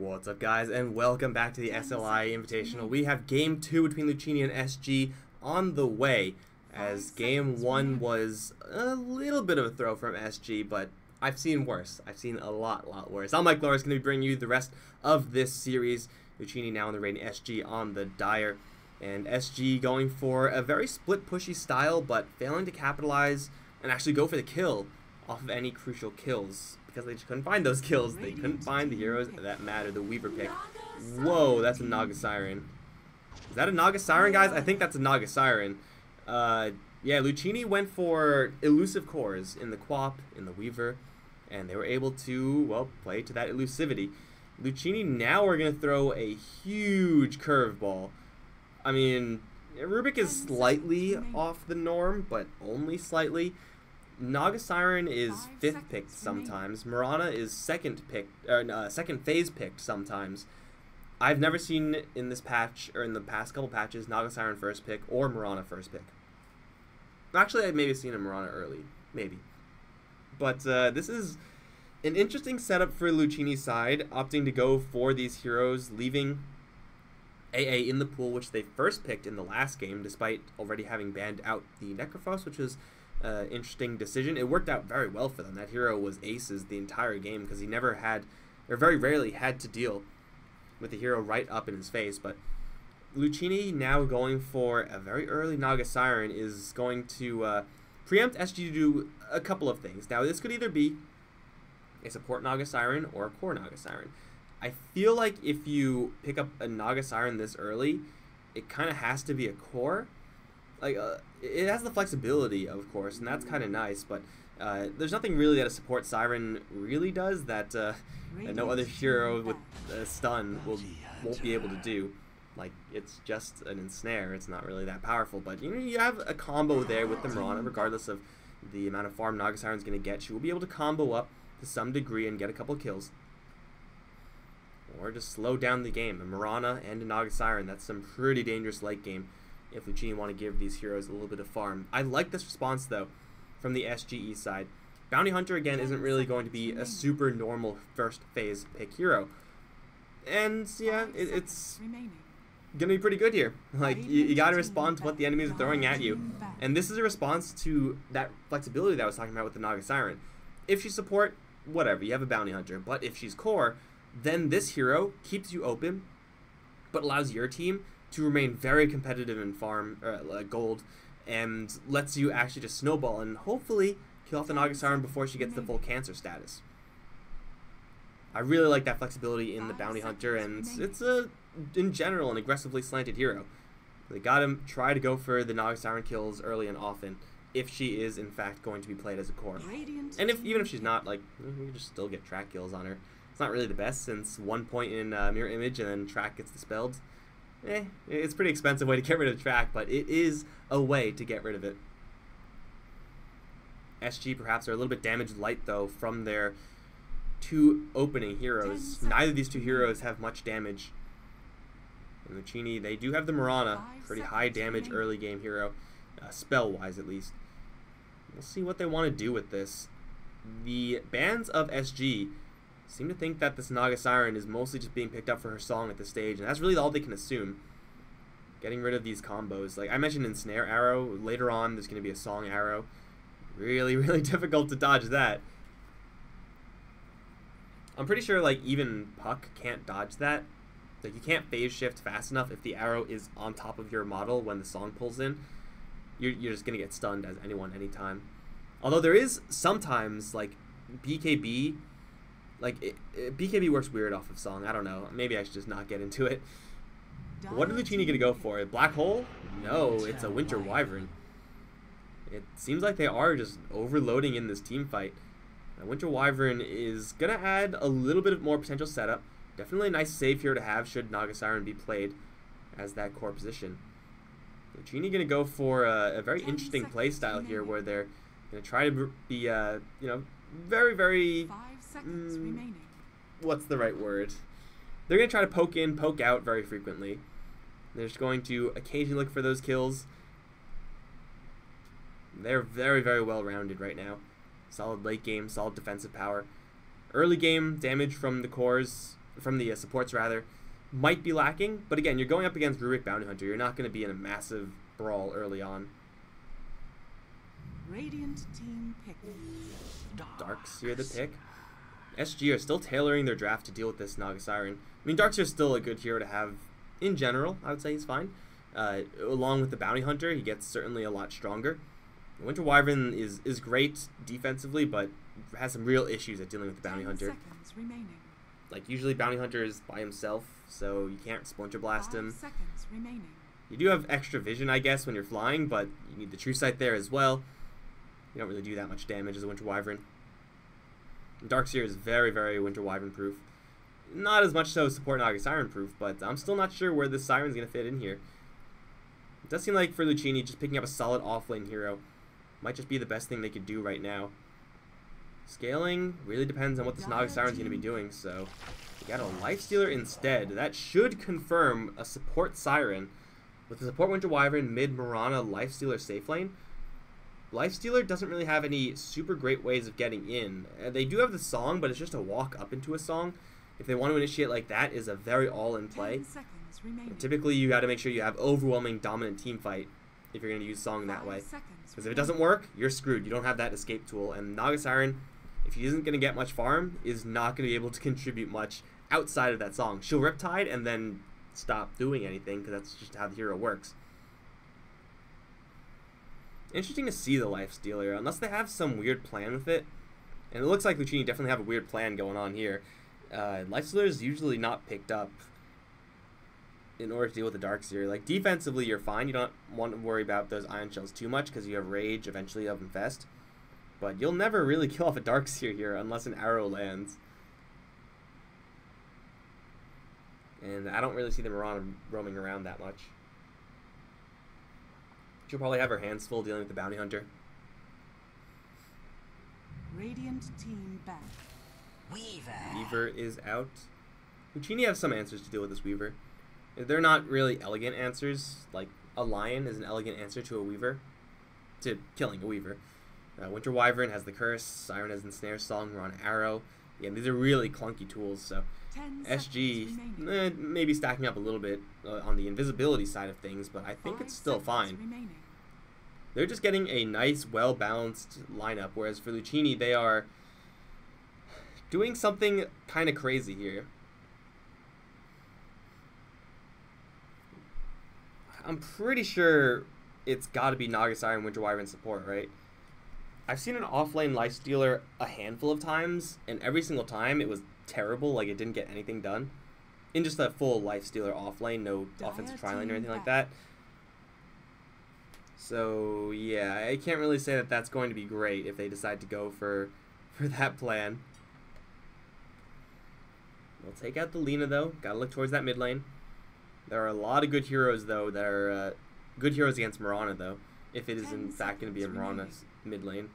What's up, guys, and welcome back to the SLI Invitational. We have Game 2 between Luccini and SG on the way, as Game 1 was a little bit of a throw from SG, but I've seen worse. I've seen a lot worse. I'm Mike Loris, going to be bringing you the rest of this series. Luccini now on the rating, SG on the Dire, and SG going for a very split pushy style, but failing to capitalize and actually go for the kill off of any crucial kills. Because they just couldn't find those kills. They couldn't find the heroes that matter. The Weaver pick. Whoa, that's a Naga Siren. Is that a Naga Siren, guys? I think that's a Naga Siren. Yeah, Luccini went for elusive cores in the Quap, in the Weaver, and they were able to, well, play to that elusivity. Luccini now are going to throw a huge curveball. I mean, Rubik is slightly off the norm, but only slightly. Naga Siren is 5th picked sometimes. Mirana is second phase picked sometimes. I've never seen in this patch, or in the past couple patches, Naga Siren first pick or Mirana first pick. Actually, I've maybe seen a Mirana early. Maybe. But this is an interesting setup for Luccini's side, opting to go for these heroes, leaving AA in the pool, which they first picked in the last game, despite already having banned out the Necrophos, which was interesting decision. It worked out very well for them. That hero was aces the entire game because he never had, or very rarely had to deal with the hero right up in his face. But Luccini now going for a very early Naga Siren is going to preempt SG to do a couple of things. Now this could either be a support Naga Siren or a core Naga Siren. I feel like if you pick up a Naga Siren this early, it kind of has to be a core. Like, it has the flexibility, of course, and that's kind of nice, but there's nothing really that a support Siren really does that no other hero with a stun won't be able to do. Like, it's just an ensnare. It's not really that powerful, but you know, you have a combo there with the Mirana, regardless of the amount of farm Naga Siren's going to get. She will be able to combo up to some degree and get a couple kills. Or just slow down the game. A Mirana and a Naga Siren, that's some pretty dangerous late game if Luccini want to give these heroes a little bit of farm. I like this response, though, from the SGE side. Bounty Hunter, again, isn't really going to be a super normal first phase pick hero. And, yeah, it's going to be pretty good here. Like, you got to respond to what the enemies are throwing at you. And this is a response to that flexibility that I was talking about with the Naga Siren. If she's support, whatever, you have a Bounty Hunter. But if she's core, then this hero keeps you open, but allows your team to remain very competitive in farm gold, and lets you actually just snowball and hopefully kill off the Naga Siren before she gets the full cancer status. I really like that flexibility in the Bounty Hunter, and it's in general an aggressively slanted hero. They gotta try to go for the Naga Siren kills early and often if she is in fact going to be played as a core. And even if she's not, like, you can just still get track kills on her. It's not really the best, since 1 point in mirror image and then track gets dispelled. It's a pretty expensive way to get rid of track, but it is a way to get rid of it. SG perhaps are a little bit damage light, though, from their two opening heroes. Neither of these two heroes have much damage. And Luccini, they do have the Mirana, pretty high damage early game hero, spell-wise at least. We'll see what they want to do with this. The bans of SG seem to think that this Naga Siren is mostly just being picked up for her song at this stage, and that's really all they can assume. Getting rid of these combos. Like I mentioned in Snare Arrow, later on there's going to be a Song Arrow. Really difficult to dodge that. I'm pretty sure like even Puck can't dodge that. Like you can't phase shift fast enough if the arrow is on top of your model when the song pulls in. You're just going to get stunned as anyone, anytime. Although there is sometimes like BKB. Like, BKB works weird off of song. I don't know. Maybe I should just not get into it. What is Luccini going to go for? A Black Hole? No, it's a Winter Wyvern. It seems like they are just overloading in this team fight. Now, Winter Wyvern is going to add a little bit of more potential setup. Definitely a nice save here to have should Naga Siren be played as that core position. Luccini going to go for a very interesting play style here where they're going to try to be, you know, very what's the right word? They're going to try to poke in, poke out very frequently. They're just going to occasionally look for those kills. They're very well rounded right now. Solid late game, solid defensive power. Early game damage from the cores from the supports rather, might be lacking. But again, you're going up against Rurik Bounty Hunter. You're not going to be in a massive brawl early on. Radiant team pick. Darkseer the pick. SG are still tailoring their draft to deal with this Naga Siren. I mean, Darkseer's still a good hero to have in general. I would say he's fine. Along with the Bounty Hunter, he gets certainly a lot stronger. Winter Wyvern is great defensively, but has some real issues at dealing with the Bounty Hunter. Like, usually Bounty Hunter is by himself, so you can't Splinter Blast him. You do have extra vision, I guess, when you're flying, but you need the True Sight there as well. You don't really do that much damage as a Winter Wyvern. Darkseer is very, very Winter Wyvern proof. Not as much so support Naga Siren proof, but I'm still not sure where this Siren's going to fit in here. It does seem like for Luccini, just picking up a solid offlane hero might just be the best thing they could do right now. Scaling really depends on what this Naga Siren's going to be doing, so we got a Lifestealer instead. That should confirm a support Siren with the support Winter Wyvern, mid Mirana, Lifestealer safe lane. Lifestealer doesn't really have any super great ways of getting in. They do have the song, but it's just a walk up into a song. If they want to initiate like that, is a very all-in play. And typically, you got to make sure you have overwhelming dominant team fight if you're going to use song that way. Because if it doesn't work, you're screwed. You don't have that escape tool. And Naga Siren, if she isn't going to get much farm, is not going to be able to contribute much outside of that song. She'll Riptide and then stop doing anything, because that's just how the hero works. Interesting to see the Lifestealer, unless they have some weird plan with it. And it looks like Luccini definitely have a weird plan going on here. Lifestealer is usually not picked up in order to deal with the Darkseer. Like, defensively, you're fine. You don't want to worry about those Ion Shells too much, because you have Rage eventually of Infest. But you'll never really kill off a Darkseer here unless an arrow lands. And I don't really see the Mirana roaming around that much. She'll probably have her hands full dealing with the Bounty Hunter. Radiant team back. Weaver is out. Luccini have some answers to deal with this Weaver. They're not really elegant answers. Like, a Lion is an elegant answer to a Weaver. To killing a Weaver. Winter Wyvern has the Curse. Siren has Ensnare Song. We're on Arrow. Again, these are really clunky tools, so SG maybe stacking up a little bit on the invisibility side of things, but I think it's still fine. They're just getting a nice, well-balanced lineup, whereas for Luccini, they are doing something kind of crazy here. I'm pretty sure it's got to be Naga Siren Winter Wyvern support, right? I've seen an offlane Lifestealer a handful of times, and every single time it was terrible, like it didn't get anything done. In just a full Lifestealer offlane, no offensive tri-lane or anything like that. So, yeah, I can't really say that that's going to be great if they decide to go for that plan. We'll take out the Lina, though. Gotta look towards that mid lane. There are a lot of good heroes, though, that are good heroes against Mirana, though, if it is in fact going to be a Mirana mid lane.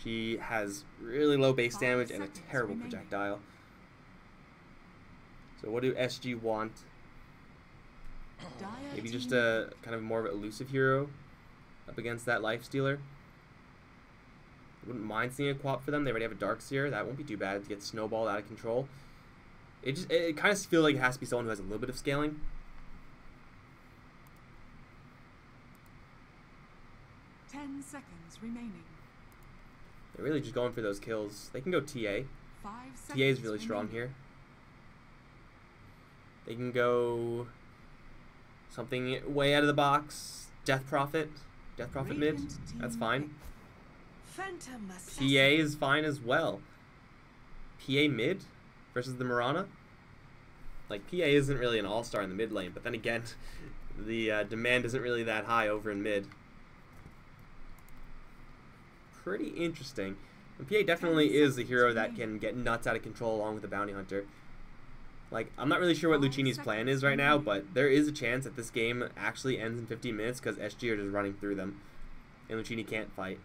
She has really low base damage and a terrible projectile. So what do SG want? Maybe just a kind of more of an elusive hero up against that Lifestealer. Wouldn't mind seeing a co-op for them. They already have a Darkseer. That won't be too bad to get snowballed out of control. It kind of feels like it has to be someone who has a little bit of scaling. Remaining. They're really just going for those kills. They can go TA. TA is really strong here. They can go something way out of the box. Death Prophet. Death Prophet mid. That's fine. PA is fine as well. PA mid versus the Mirana. Like, PA isn't really an all-star in the mid lane, but then again, the demand isn't really that high over in mid. Pretty interesting. And PA definitely is a hero that can get nuts out of control along with the Bounty Hunter. Like, I'm not really sure what Luccini's plan is right now, but there is a chance that this game actually ends in 15 minutes because SG are just running through them. And Luccini can't fight.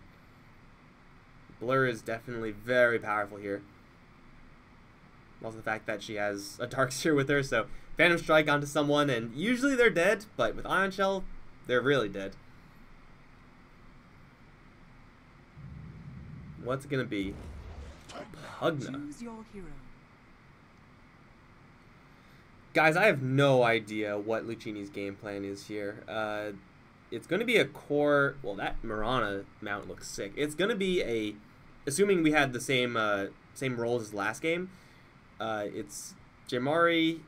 Blur is definitely very powerful here. Also the fact that she has a Darkseer with her, so Phantom Strike onto someone, and usually they're dead, but with Ion Shell, they're really dead. What's it gonna be? Pugna. Guys, I have no idea what Luccini's game plan is here. It's going to be a core... Well, that Mirana mount looks sick. It's going to be a... Assuming we had the same roles as last game, it's Jamari.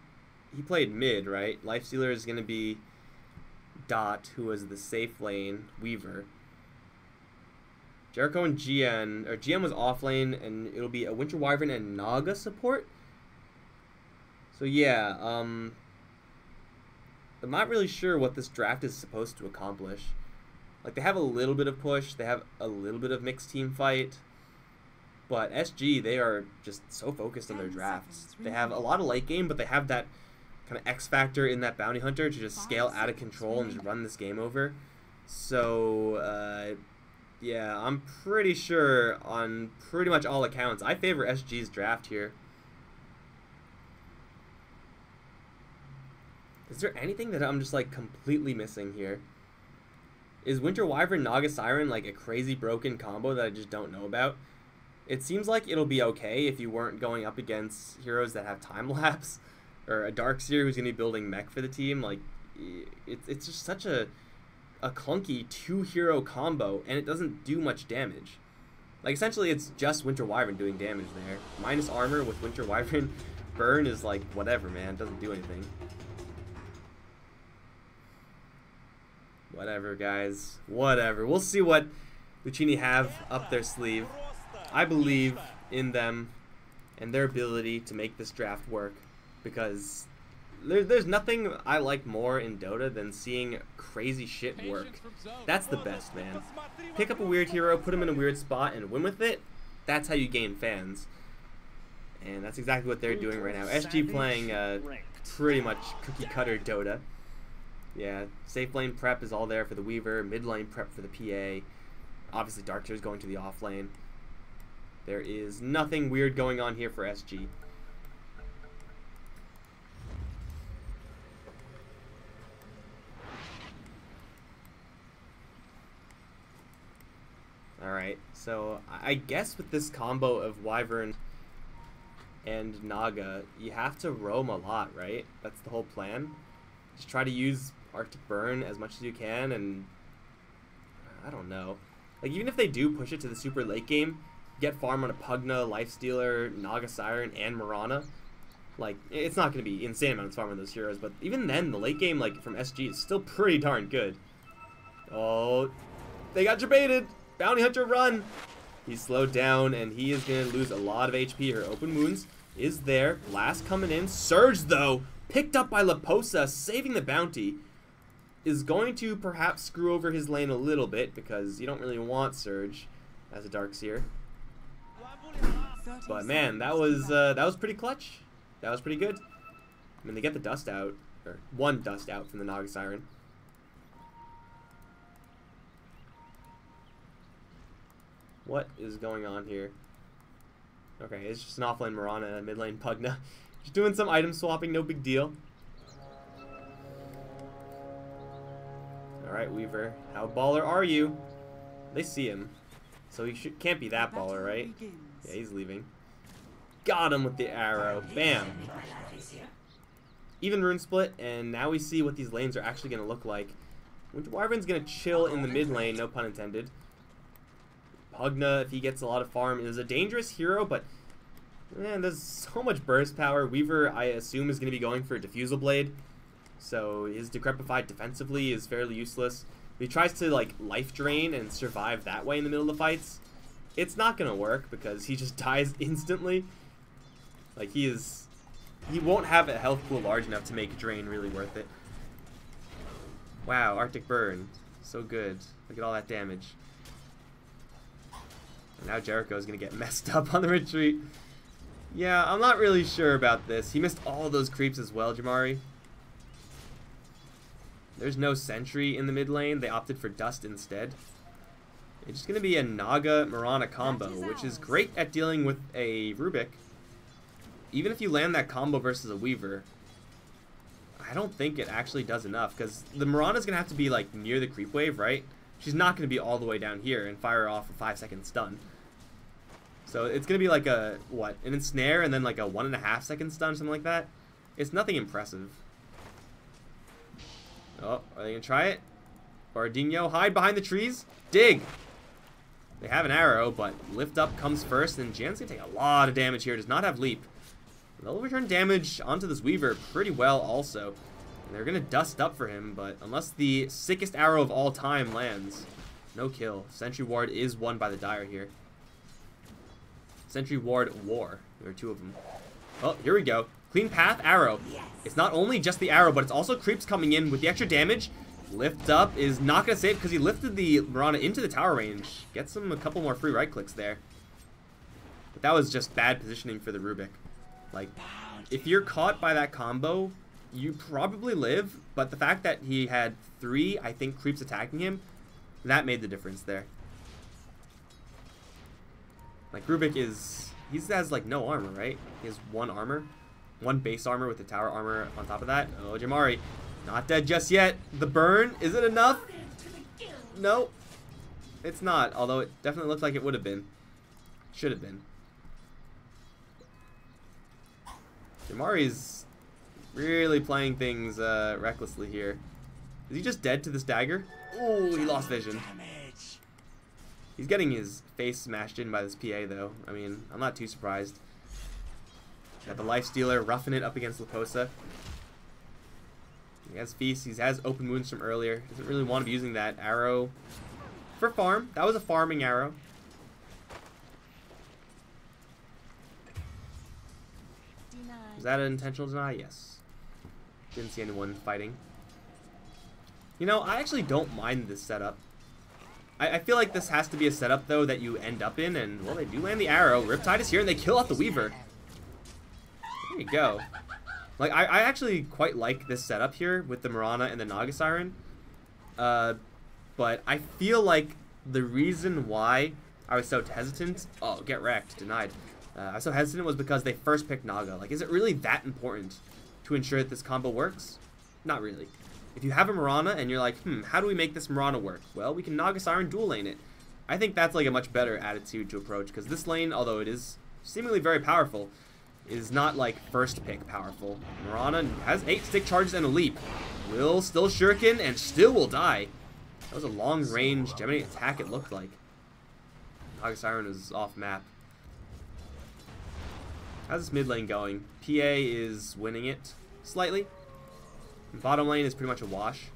He played mid, right? Lifestealer is going to be Dot, who was the safe lane, Weaver. Jericho and GN, or GN was off lane, and it'll be a Winter Wyvern and Naga support. So yeah, I'm not really sure what this draft is supposed to accomplish. Like, they have a little bit of push, they have a little bit of mixed team fight, but SG, they are just so focused on their drafts. They have a lot of late game, but they have that kind of X factor in that bounty hunter to just scale out of control and just run this game over. So, yeah, I'm pretty sure on pretty much all accounts, I favor SG's draft here. Is there anything that I'm just, like, completely missing here? Is Winter Wyvern Naga Siren, like, a crazy broken combo that I just don't know about? It seems like it'll be okay if you weren't going up against heroes that have time lapse, or a Darkseer who's going to be building mech for the team. Like, it's just such a clunky two-hero combo, and it doesn't do much damage. Like, essentially, it's just Winter Wyvern doing damage there. Minus armor with Winter Wyvern. Burn is, like, whatever, man. It doesn't do anything. Whatever, guys. Whatever. We'll see what Luccini have up their sleeve. I believe in them and their ability to make this draft work, because there's nothing I like more in Dota than seeing crazy shit work. That's the best, man. Pick up a weird hero, put him in a weird spot, and win with it. That's how you gain fans. And that's exactly what they're doing right now. SG playing pretty much cookie-cutter Dota. Yeah, safe lane prep is all there for the Weaver, mid lane prep for the PA. Obviously, Darkseer is going to the off lane. There is nothing weird going on here for SG. Alright, so I guess with this combo of Wyvern and Naga, you have to roam a lot, right? That's the whole plan. Just try to use Arctic Burn as much as you can, and I don't know. Like, even if they do push it to the super late game, get farm on a Pugna, Lifestealer, Naga Siren, and Mirana, like, it's not going to be insane amounts of farm on those heroes, but even then, the late game, like, from SG is still pretty darn good. Oh, they got jebaited! Bounty Hunter, run! He's slowed down, and he is going to lose a lot of HP. Her open wounds is there. Blast coming in. Surge, though, picked up by Laposa, saving the bounty, is going to perhaps screw over his lane a little bit, because you don't really want Surge as a Darkseer. But man, that was pretty clutch. That was pretty good. I mean, they get the dust out, or one dust out from the Naga Siren. What is going on here? Okay, it's just an offlane Mirana and a mid lane Pugna. Just doing some item swapping, no big deal. Alright, Weaver. How baller are you? They see him. So he can't be that baller, right? Yeah, he's leaving. Got him with the arrow. Bam! Even rune split, and now we see what these lanes are actually going to look like. Winter Wyvern's going to chill in the mid lane, no pun intended. Pugna, if he gets a lot of farm, is a dangerous hero, but man, there's so much burst power. Weaver, I assume, is going to be going for a Diffusal Blade, so his Decrepified defensively is fairly useless. If he tries to, like, life drain and survive that way in the middle of the fights, it's not going to work because he just dies instantly. Like, he won't have a health pool large enough to make drain really worth it. Wow, Arctic Burn. So good. Look at all that damage. And now Jericho is going to get messed up on the retreat. Yeah, I'm not really sure about this. He missed all those creeps as well, Jamari. There's no sentry in the mid lane. They opted for dust instead. It's just going to be a Naga Mirana combo, which is great at dealing with a Rubik. Even if you land that combo versus a Weaver, I don't think it actually does enough, because the Mirana's going to have to be, like, near the creep wave, right? She's not going to be all the way down here and fire off a 5-second stun. So it's going to be like a, what, an ensnare and then like a 1.5 second stun, something like that. It's nothing impressive. Oh, are they gonna try it? Bardinho, hide behind the trees. Dig! They have an arrow, but lift up comes first, and Jan's gonna take a lot of damage here. Does not have leap. They'll return damage onto this Weaver pretty well also. And they're gonna dust up for him, but unless the sickest arrow of all time lands, no kill. Sentry Ward is won by the Dire here. Sentry Ward War. There are two of them. Oh, here we go. Clean path, arrow. It's not only just the arrow, but it's also creeps coming in with the extra damage. Lift up is not going to save because he lifted the Mirana into the tower range. Gets him a couple more free right clicks there. But that was just bad positioning for the Rubik. Like, if you're caught by that combo, you probably live. But the fact that he had 3, I think, creeps attacking him, that made the difference there. Like, Rubik is... he has, like, no armor, right? He has 1 armor. 1 base armor with the tower armor on top of that. Oh, Jamari. Not dead just yet. The burn, is it enough? No. It's not, although it definitely looks like it would have been. Should have been. Jamari's really playing things recklessly here. Is he just dead to this dagger? Oh, he lost vision. He's getting his face smashed in by this PA, though. I mean, I'm not too surprised. Got the Lifestealer roughing it up against Luposa. He has Feast. He has open wounds from earlier. Doesn't really want to be using that arrow for farm. That was a farming arrow. Was that an intentional deny? Yes. Didn't see anyone fighting. You know, I actually don't mind this setup. I feel like this has to be a setup, though, that you end up in. And, well, they do land the arrow. Riptide is here, and they kill off the Weaver. There you go. Like, I actually quite like this setup here with the Mirana and the Naga Siren. But I feel like the reason why I was so hesitant... Oh, get wrecked. Denied. I was so hesitant was because they first picked Naga. Like, is it really that important to ensure that this combo works? Not really. If you have a Mirana and you're like, how do we make this Mirana work? Well, we can Naga Siren dual lane it. I think that's like a much better attitude to approach, because this lane, although it is seemingly very powerful, is not like first pick powerful. Mirana has 8 stick charges and a leap. Will still shuriken and still will die. That was a long range Gemini attack, it looked like. Naga Siren is off map. How's this mid lane going? PA is winning it slightly. Bottom lane is pretty much a wash.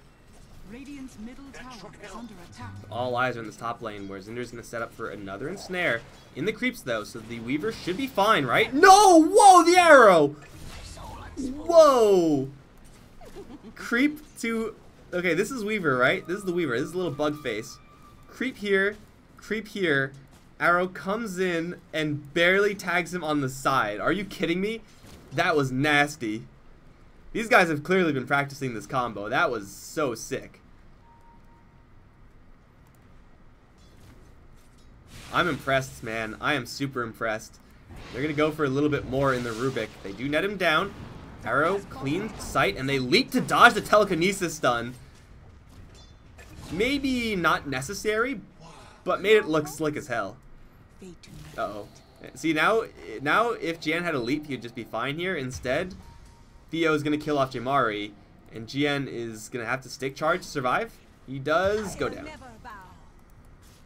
Radiant's middle tower is under attack. All eyes are in this top lane, where Zinder's going to set up for another ensnare. In the creeps, though, so the Weaver should be fine, right? No! Whoa, the arrow! Whoa! Creep to... Okay, this is Weaver, right? This is the Weaver. This is a little bug face. Creep here. Creep here. Arrow comes in and barely tags him on the side. Are you kidding me? That was nasty. These guys have clearly been practicing this combo. That was so sick. I'm impressed, man. I am super impressed. They're going to go for a little bit more in the Rubik. They do net him down. Arrow, clean sight, and they leap to dodge the telekinesis stun. Maybe not necessary, but made it look slick as hell. Uh-oh. See, now if Jan had a leap, he'd just be fine here. Instead... Theo is going to kill off Jamari, and GN is going to have to stick charge to survive. He does go down.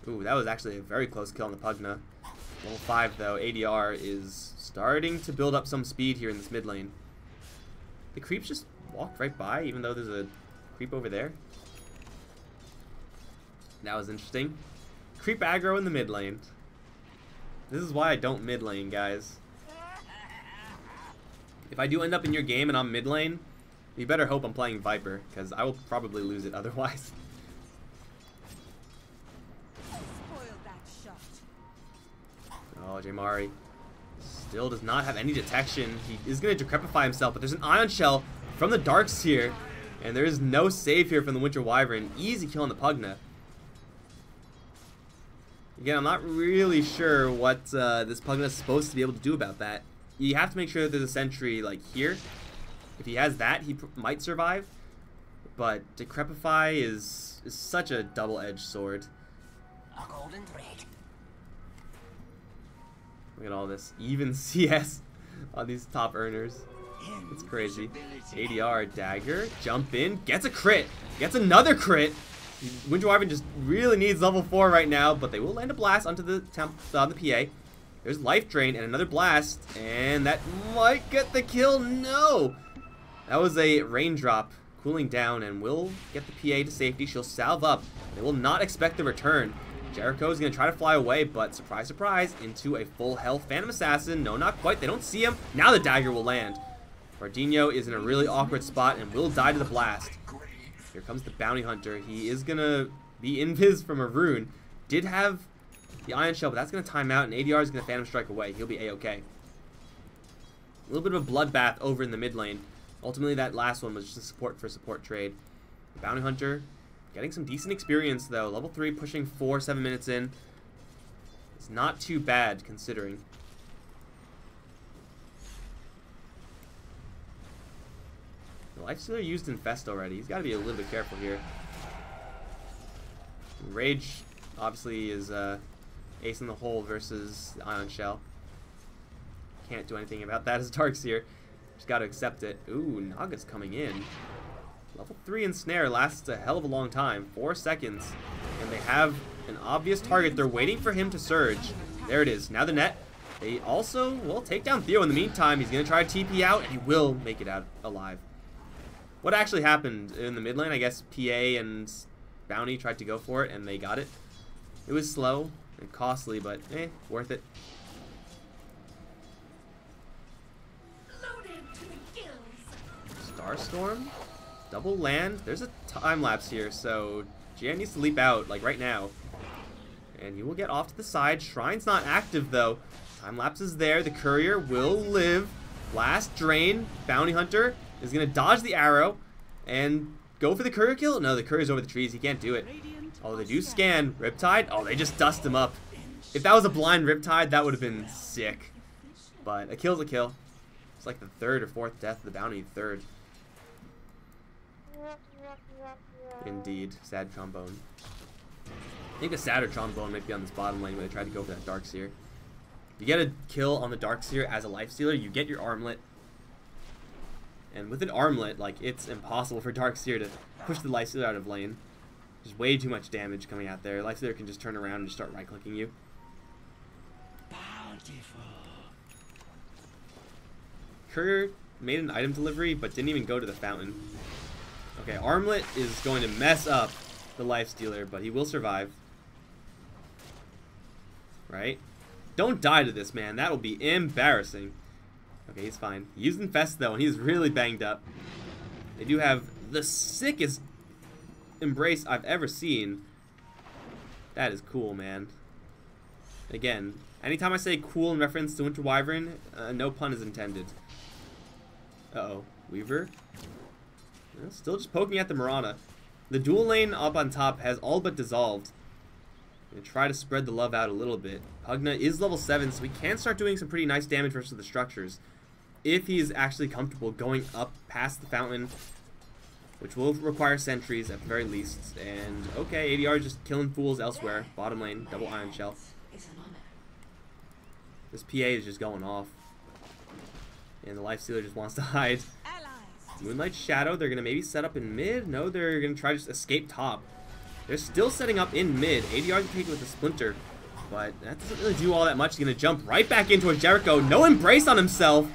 Ooh, that was actually a very close kill on the Pugna. Level 5, though. ADR is starting to build up some speed here in this mid lane. The creeps just walked right by, even though there's a creep over there. That was interesting. Creep aggro in the mid lane. This is why I don't mid lane, guys. If I do end up in your game and I'm mid lane, you better hope I'm playing Viper, because I will probably lose it otherwise. Oh, Jamari still does not have any detection. He is going to decrepify himself, but there's an Ion Shell from the Darks here, and there is no save here from the Winter Wyvern. Easy kill on the Pugna. Again, I'm not really sure what this Pugna is supposed to be able to do about that. You have to make sure that there's a sentry, like, here. If he has that, he might survive. But Decrepify is such a double-edged sword. A golden thread. Look at all this even CS on these top earners. That's crazy. ADR, dagger, jump in, gets a crit, gets another crit. Winter Wyvern just really needs level 4 right now, but they will land a blast onto the PA. There's life drain and another blast, and that might get the kill. No! That was a raindrop cooling down, and will get the PA to safety. She'll salve up. They will not expect the return. Jericho is going to try to fly away, but surprise, surprise, into a full health Phantom Assassin. No, not quite. They don't see him. Now the dagger will land. Bardinho is in a really awkward spot and will die to the blast. Here comes the Bounty Hunter. He is going to be invis from a rune. Did have the Ion Shell, but that's going to time out, and ADR is going to Phantom Strike away. He'll be A-okay. A little bit of a bloodbath over in the mid lane. Ultimately, that last one was just a support for support trade. The Bounty Hunter getting some decent experience, though. Level 3 pushing 7 minutes in. It's not too bad, considering. The Lifestealer used Infest already. He's got to be a little bit careful here. Rage, obviously, is ace in the hole versus the Ion Shell. Can't do anything about that as Darkseer. Just got to accept it. Ooh, Naga's coming in. Level 3 Ensnare lasts a hell of a long time. 4 seconds. And they have an obvious target. They're waiting for him to surge. There it is. Now the net. They also will take down Theo in the meantime. He's going to try to TP out, and he will make it out alive. What actually happened in the mid lane? I guess PA and Bounty tried to go for it, and they got it. It was slow and costly, but worth it. Starstorm? Double land? There's a time lapse here, so Gian needs to leap out, like right now. And you will get off to the side. Shrine's not active, though. Time lapse is there. The Courier will live. Last drain. Bounty Hunter is going to dodge the arrow and go for the Courier kill. No, the Courier's over the trees. He can't do it. Although they do scan. Riptide. Oh, they just dust him up. If that was a blind Riptide, that would have been sick. But a kill's a kill. It's like the 3rd or 4th death of the Bounty. 3rd. Indeed. Sad trombone. I think a sadder trombone might be on this bottom lane where they tried to go for that Darkseer. You get a kill on the Darkseer as a Lifestealer, you get your armlet. And with an armlet, like, it's impossible for Darkseer to push the Lifestealer out of lane. There's way too much damage coming out there. Lifestealer can just turn around and just start right-clicking you. Bountiful. Courier made an item delivery, but didn't even go to the fountain. Okay, Armlet is going to mess up the Lifestealer, but he will survive. Right? Don't die to this, man. That will be embarrassing. Okay, he's fine. He used Infest, though, and he's really banged up. They do have the sickest Embrace I've ever seen. That is cool, man. Again, anytime I say cool in reference to Winter Wyvern, no pun is intended. Uh-oh. Weaver? Still just poking at the Mirana. The dual lane up on top has all but dissolved. I'm gonna try to spread the love out a little bit. Pugna is level 7, so we can start doing some pretty nice damage versus the structures. If he's actually comfortable going up past the fountain, which will require sentries at the very least. And okay, ADR just killing fools elsewhere. Bottom lane, double Ion Shell. This PA is just going off. And the Lifestealer just wants to hide. Moonlight Shadow, they're going to maybe set up in mid. No, they're going to try to just escape top. They're still setting up in mid. ADR can take it with a Splinter, but that doesn't really do all that much. He's going to jump right back into a Jericho. No Embrace on himself.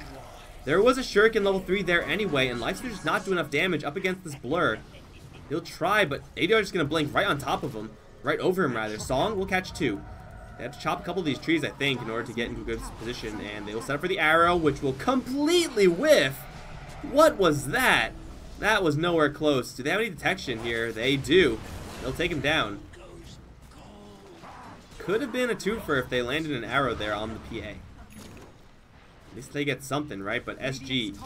There was a Shuriken level 3 there anyway, and Lifestealer just not doing enough damage up against this Blur. He'll try, but ADR is just going to blink right on top of him. Right over him, rather. Song will catch 2. They have to chop a couple of these trees, I think, in order to get into a good position, and they will set up for the arrow, which will completely whiff. What was that? That was nowhere close. Do they have any detection here? They do. They'll take him down. Could have been a twofer if they landed an arrow there on the PA. At least they get something, right? But SG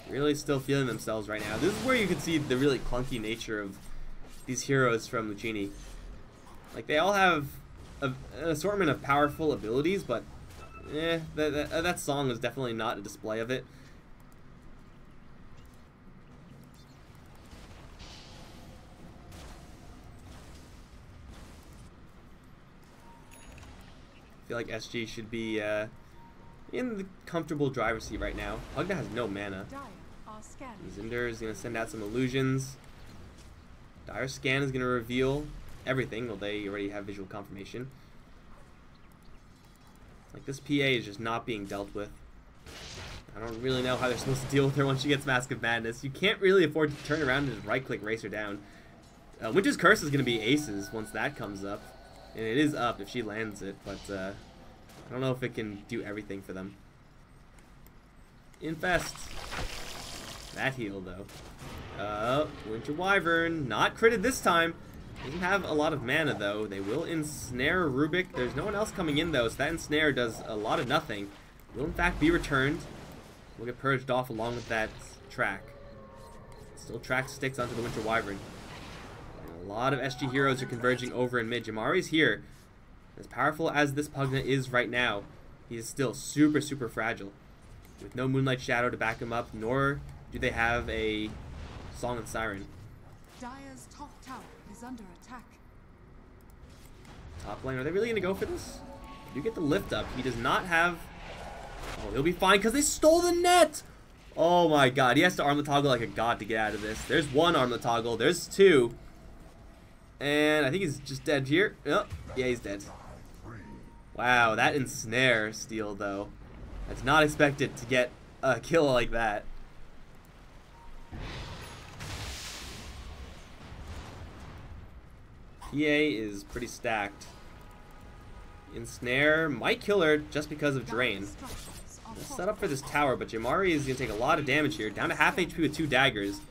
really still feeling themselves right now. This is where you can see the really clunky nature of these heroes from Luccini. Like, they all have an assortment of powerful abilities, but that song was definitely not a display of it. I feel like SG should be in the comfortable driver's seat right now. Pugna has no mana. Dire are scanning. Zinder is going to send out some illusions. Dire Scan is going to reveal everything. Well, they already have visual confirmation. Like, this PA is just not being dealt with. I don't really know how they're supposed to deal with her once she gets Mask of Madness. You can't really afford to turn around and just right-click race her down. Winter's Curse is going to be aces once that comes up. And it is up if she lands it, but I don't know if it can do everything for them. Infest. That healed, though. Winter Wyvern. Not critted this time. Doesn't have a lot of mana, though. They will ensnare Rubik. There's no one else coming in, though, so that ensnare does a lot of nothing. Will, in fact, be returned. Will get purged off along with that track. Still track sticks onto the Winter Wyvern. And a lot of SG heroes are converging over in mid. Jamari's here. As powerful as this Pugna is right now, he is still super, super fragile. With no Moonlight Shadow to back him up, nor do they have a Song and Siren. Dire's top tower is under attack. Top lane, are they really going to go for this? You get the lift up. He does not have... Oh, he'll be fine because they stole the net! Oh my god, he has to arm the toggle like a god to get out of this. There's one arm the toggle, there's two. And I think he's just dead here. Oh, yeah, he's dead. Wow, that ensnare steal, though. I did not expect it to get a kill like that. PA is pretty stacked. Ensnare might kill her just because of Drain. Let's set up for this tower, but Jamari is going to take a lot of damage here. Down to half HP with 2 daggers.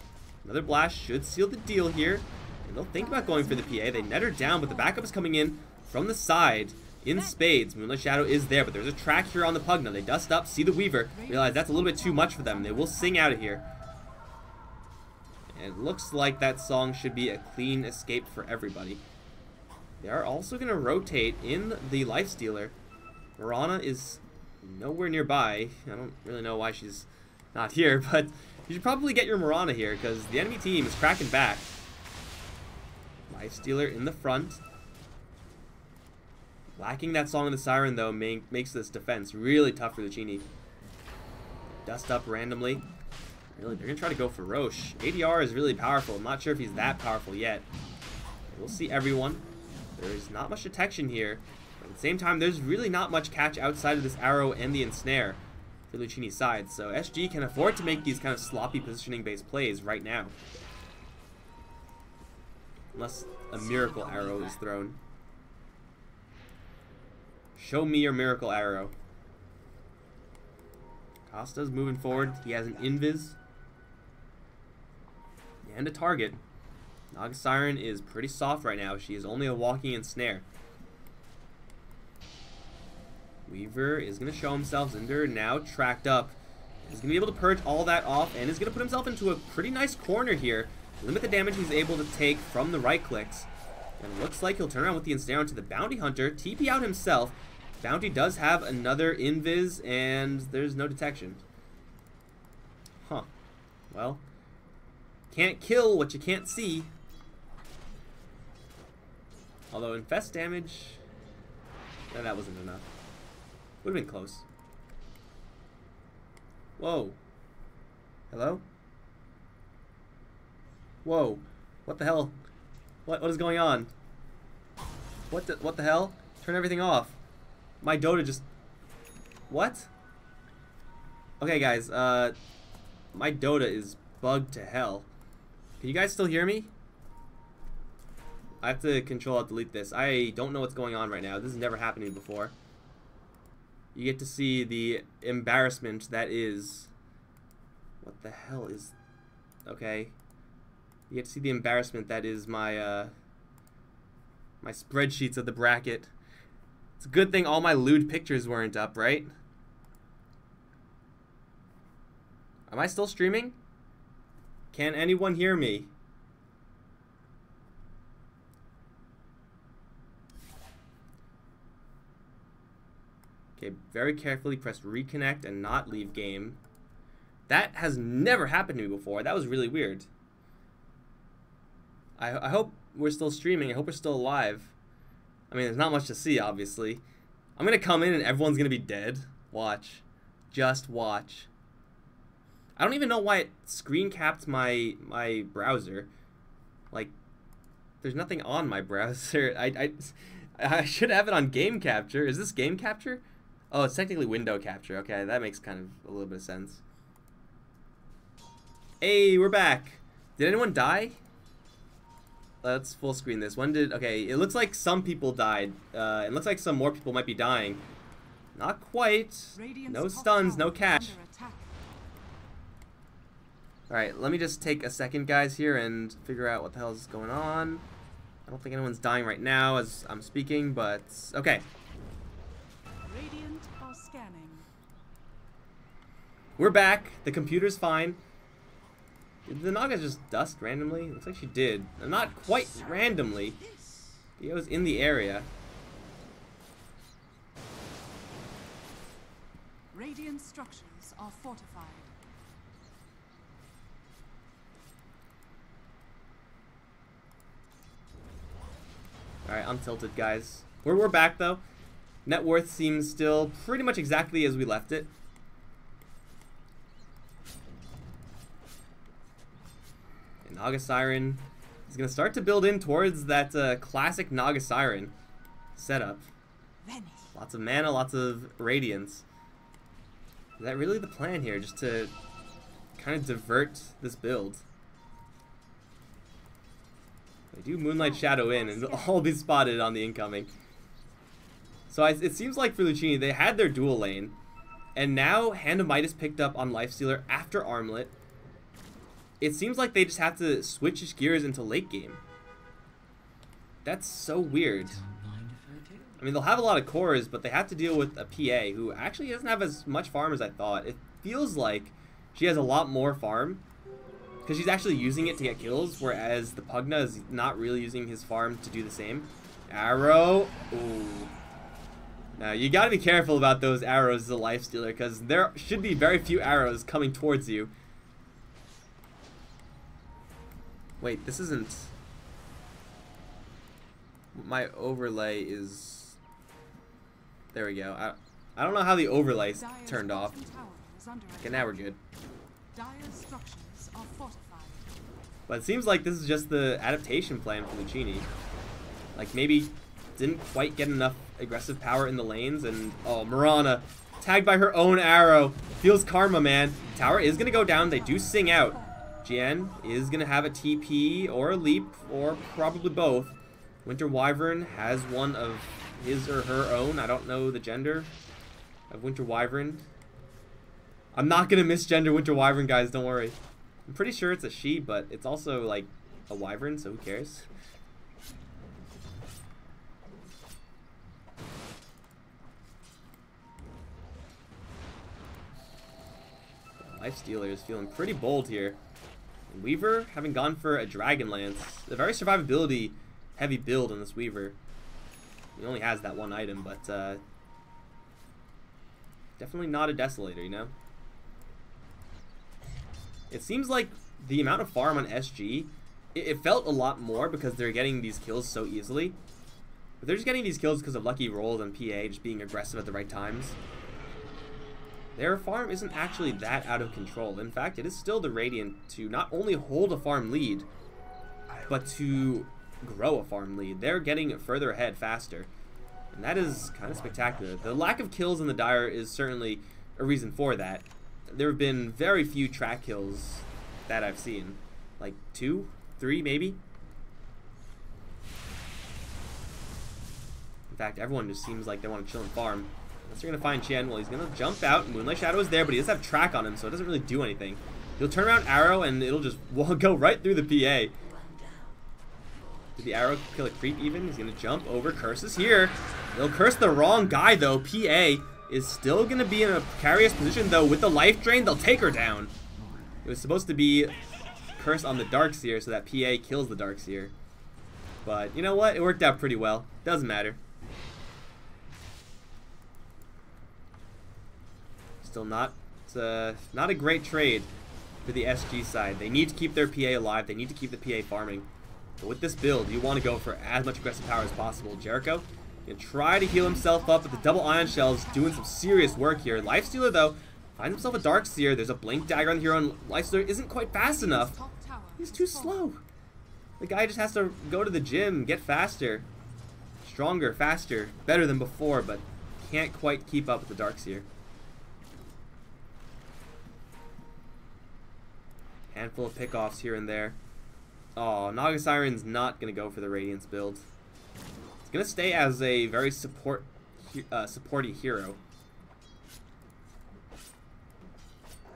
Another blast should seal the deal here. And they'll think about going for the PA. They net her down, but the backup is coming in from the side in spades. Moonlight Shadow is there, but there's a track here on the Pugna. They dust up, see the Weaver, realize that's a little bit too much for them. They will sing out of here. And it looks like that song should be a clean escape for everybody. They are also going to rotate in the Lifestealer. Mirana is nowhere nearby. I don't really know why she's not here, but you should probably get your Mirana here because the enemy team is cracking back. Lifestealer in the front. Lacking that Song of the Siren, though, makes this defense really tough for Luccini. Dust up randomly. Really, they're going to try to go for Roche. ADR is really powerful. I'm not sure if he's that powerful yet. We'll see everyone. There's not much detection here. But at the same time, there's really not much catch outside of this arrow and the ensnare for Luccini's side. So SG can afford to make these kind of sloppy positioning-based plays right now. Unless a miracle arrow is thrown. Show me your miracle arrow. Costa's moving forward. He has an invis. And a target. Naga Siren is pretty soft right now. She is only a walking ensnare. Weaver is going to show himself. Zinder now tracked up. He's going to be able to purge all that off and is going to put himself into a pretty nice corner here. Limit the damage he's able to take from the right clicks. And it looks like he'll turn around with the ensnare onto the Bounty Hunter. TP out himself. Bounty does have another invis and there's no detection. Huh. Well, can't kill what you can't see. Although infest damage, no, that wasn't enough. Would have been close. Whoa. Hello? Whoa. What the hell? What is going on? What the hell? Turn everything off. My Dota just... What? Okay, guys, my Dota is bugged to hell. Can you guys still hear me? I have to Control-Alt-Delete this. I don't know what's going on right now. This has never happened to me before. You get to see the embarrassment that is... What the hell is... Okay. You get to see the embarrassment that is my, my spreadsheets of the bracket. It's a good thing all my lewd pictures weren't up, right? Am I still streaming? Can anyone hear me? Okay, very carefully press reconnect and not leave game. That has never happened to me before. That was really weird. I hope we're still streaming. I hope we're still alive. I mean, there's not much to see, obviously. I'm going to come in and everyone's going to be dead. Watch. Just watch. I don't even know why it screen capped my browser. Like, there's nothing on my browser. I should have it on game capture. Is this game capture? Oh, it's technically window capture. Okay, that makes kind of a little bit of sense. Hey, we're back. Did anyone die? Let's full screen this. Okay, it looks like some people died. It looks like some more people might be dying. Not quite. No stuns, no catch. Alright, let me just take a second, guys, here and figure out what the hell is going on. I don't think anyone's dying right now as I'm speaking, but okay. Radiant are scanning. We're back. The computer's fine. Did the Naga just dust randomly? Looks like she did. Not quite randomly. It was in the area. Radiant structures are fortified. Alright, I'm tilted, guys. We're back, though. Net worth seems still pretty much exactly as we left it. And Naga Siren is going to start to build in towards that classic Naga Siren setup. Lots of mana, lots of radiance. Is that really the plan here? Just to kind of divert this build? They do Moonlight Shadow in, and it'll all be spotted on the incoming. So it seems like for Luccini, they had their dual lane, and now Hand of Midas picked up on Lifestealer after Armlet. It seems like they just have to switch gears into late game. That's so weird. I mean, they'll have a lot of cores, but they have to deal with a PA who actually doesn't have as much farm as I thought. It feels like she has a lot more farm, because she's actually using it to get kills, whereas the Pugna is not really using his farm to do the same. Arrow. Ooh. Now, you gotta be careful about those arrows as a Lifestealer, because there should be very few arrows coming towards you. Wait, this isn't... My overlay is... There we go. I don't know how the overlay's turned off. Okay, now we're good. But it seems like this is just the adaptation plan for Luccini. Like, maybe didn't quite get enough aggressive power in the lanes, and oh, Mirana tagged by her own arrow. Feels karma, man. Tower is gonna go down. They do sing out. Jian is gonna have a TP or a leap, or probably both. Winter Wyvern has one of his or her own. I don't know the gender of Winter Wyvern. I'm not gonna misgender Winter Wyvern, guys, don't worry. I'm pretty sure it's a she, but it's also like a wyvern, so who cares? Lifestealer is feeling pretty bold here. And Weaver having gone for a Dragon Lance. A very survivability heavy build on this Weaver. He only has that one item, but definitely not a Desolator, you know? It seems like the amount of farm on SG, it felt a lot more because they're getting these kills so easily. But they're just getting these kills because of lucky rolls and PA just being aggressive at the right times. Their farm isn't actually that out of control. In fact, it is still the Radiant to not only hold a farm lead, but to grow a farm lead. They're getting further ahead faster. And that is kind of spectacular. The lack of kills in the Dire is certainly a reason for that. There have been very few track kills that I've seen. Like 2, 3 maybe? In fact, everyone just seems like they want to chill and farm. Unless you're going to find Chen. Well, he's going to jump out. Moonlight Shadow is there, but he does have track on him, so it doesn't really do anything. He'll turn around arrow, and it'll just go right through the PA. Did the arrow kill a creep even? He's going to jump over. Curse is here. He'll curse the wrong guy, though. PA is still going to be in a precarious position, though. With the life drain, they'll take her down. It was supposed to be curse on the Darkseer so that PA kills the Darkseer. But you know what? It worked out pretty well. Doesn't matter. Still not a great trade for the SG side. They need to keep their PA alive. They need to keep the PA farming. But with this build, you want to go for as much aggressive power as possible. Jericho can try to heal himself up, but the double ion shells doing some serious work here. Lifestealer, though, Finds himself a Darkseer. There's a Blink Dagger on the hero, and Lifestealer isn't quite fast enough. Top tower He's has too fallen. slow. The guy just has to go to the gym, get faster. Stronger, faster, better than before, but can't quite keep up with the Darkseer. Handful of pickoffs here and there. Oh, Naga Siren's not going to go for the Radiance build. It's going to stay as a very supporty hero.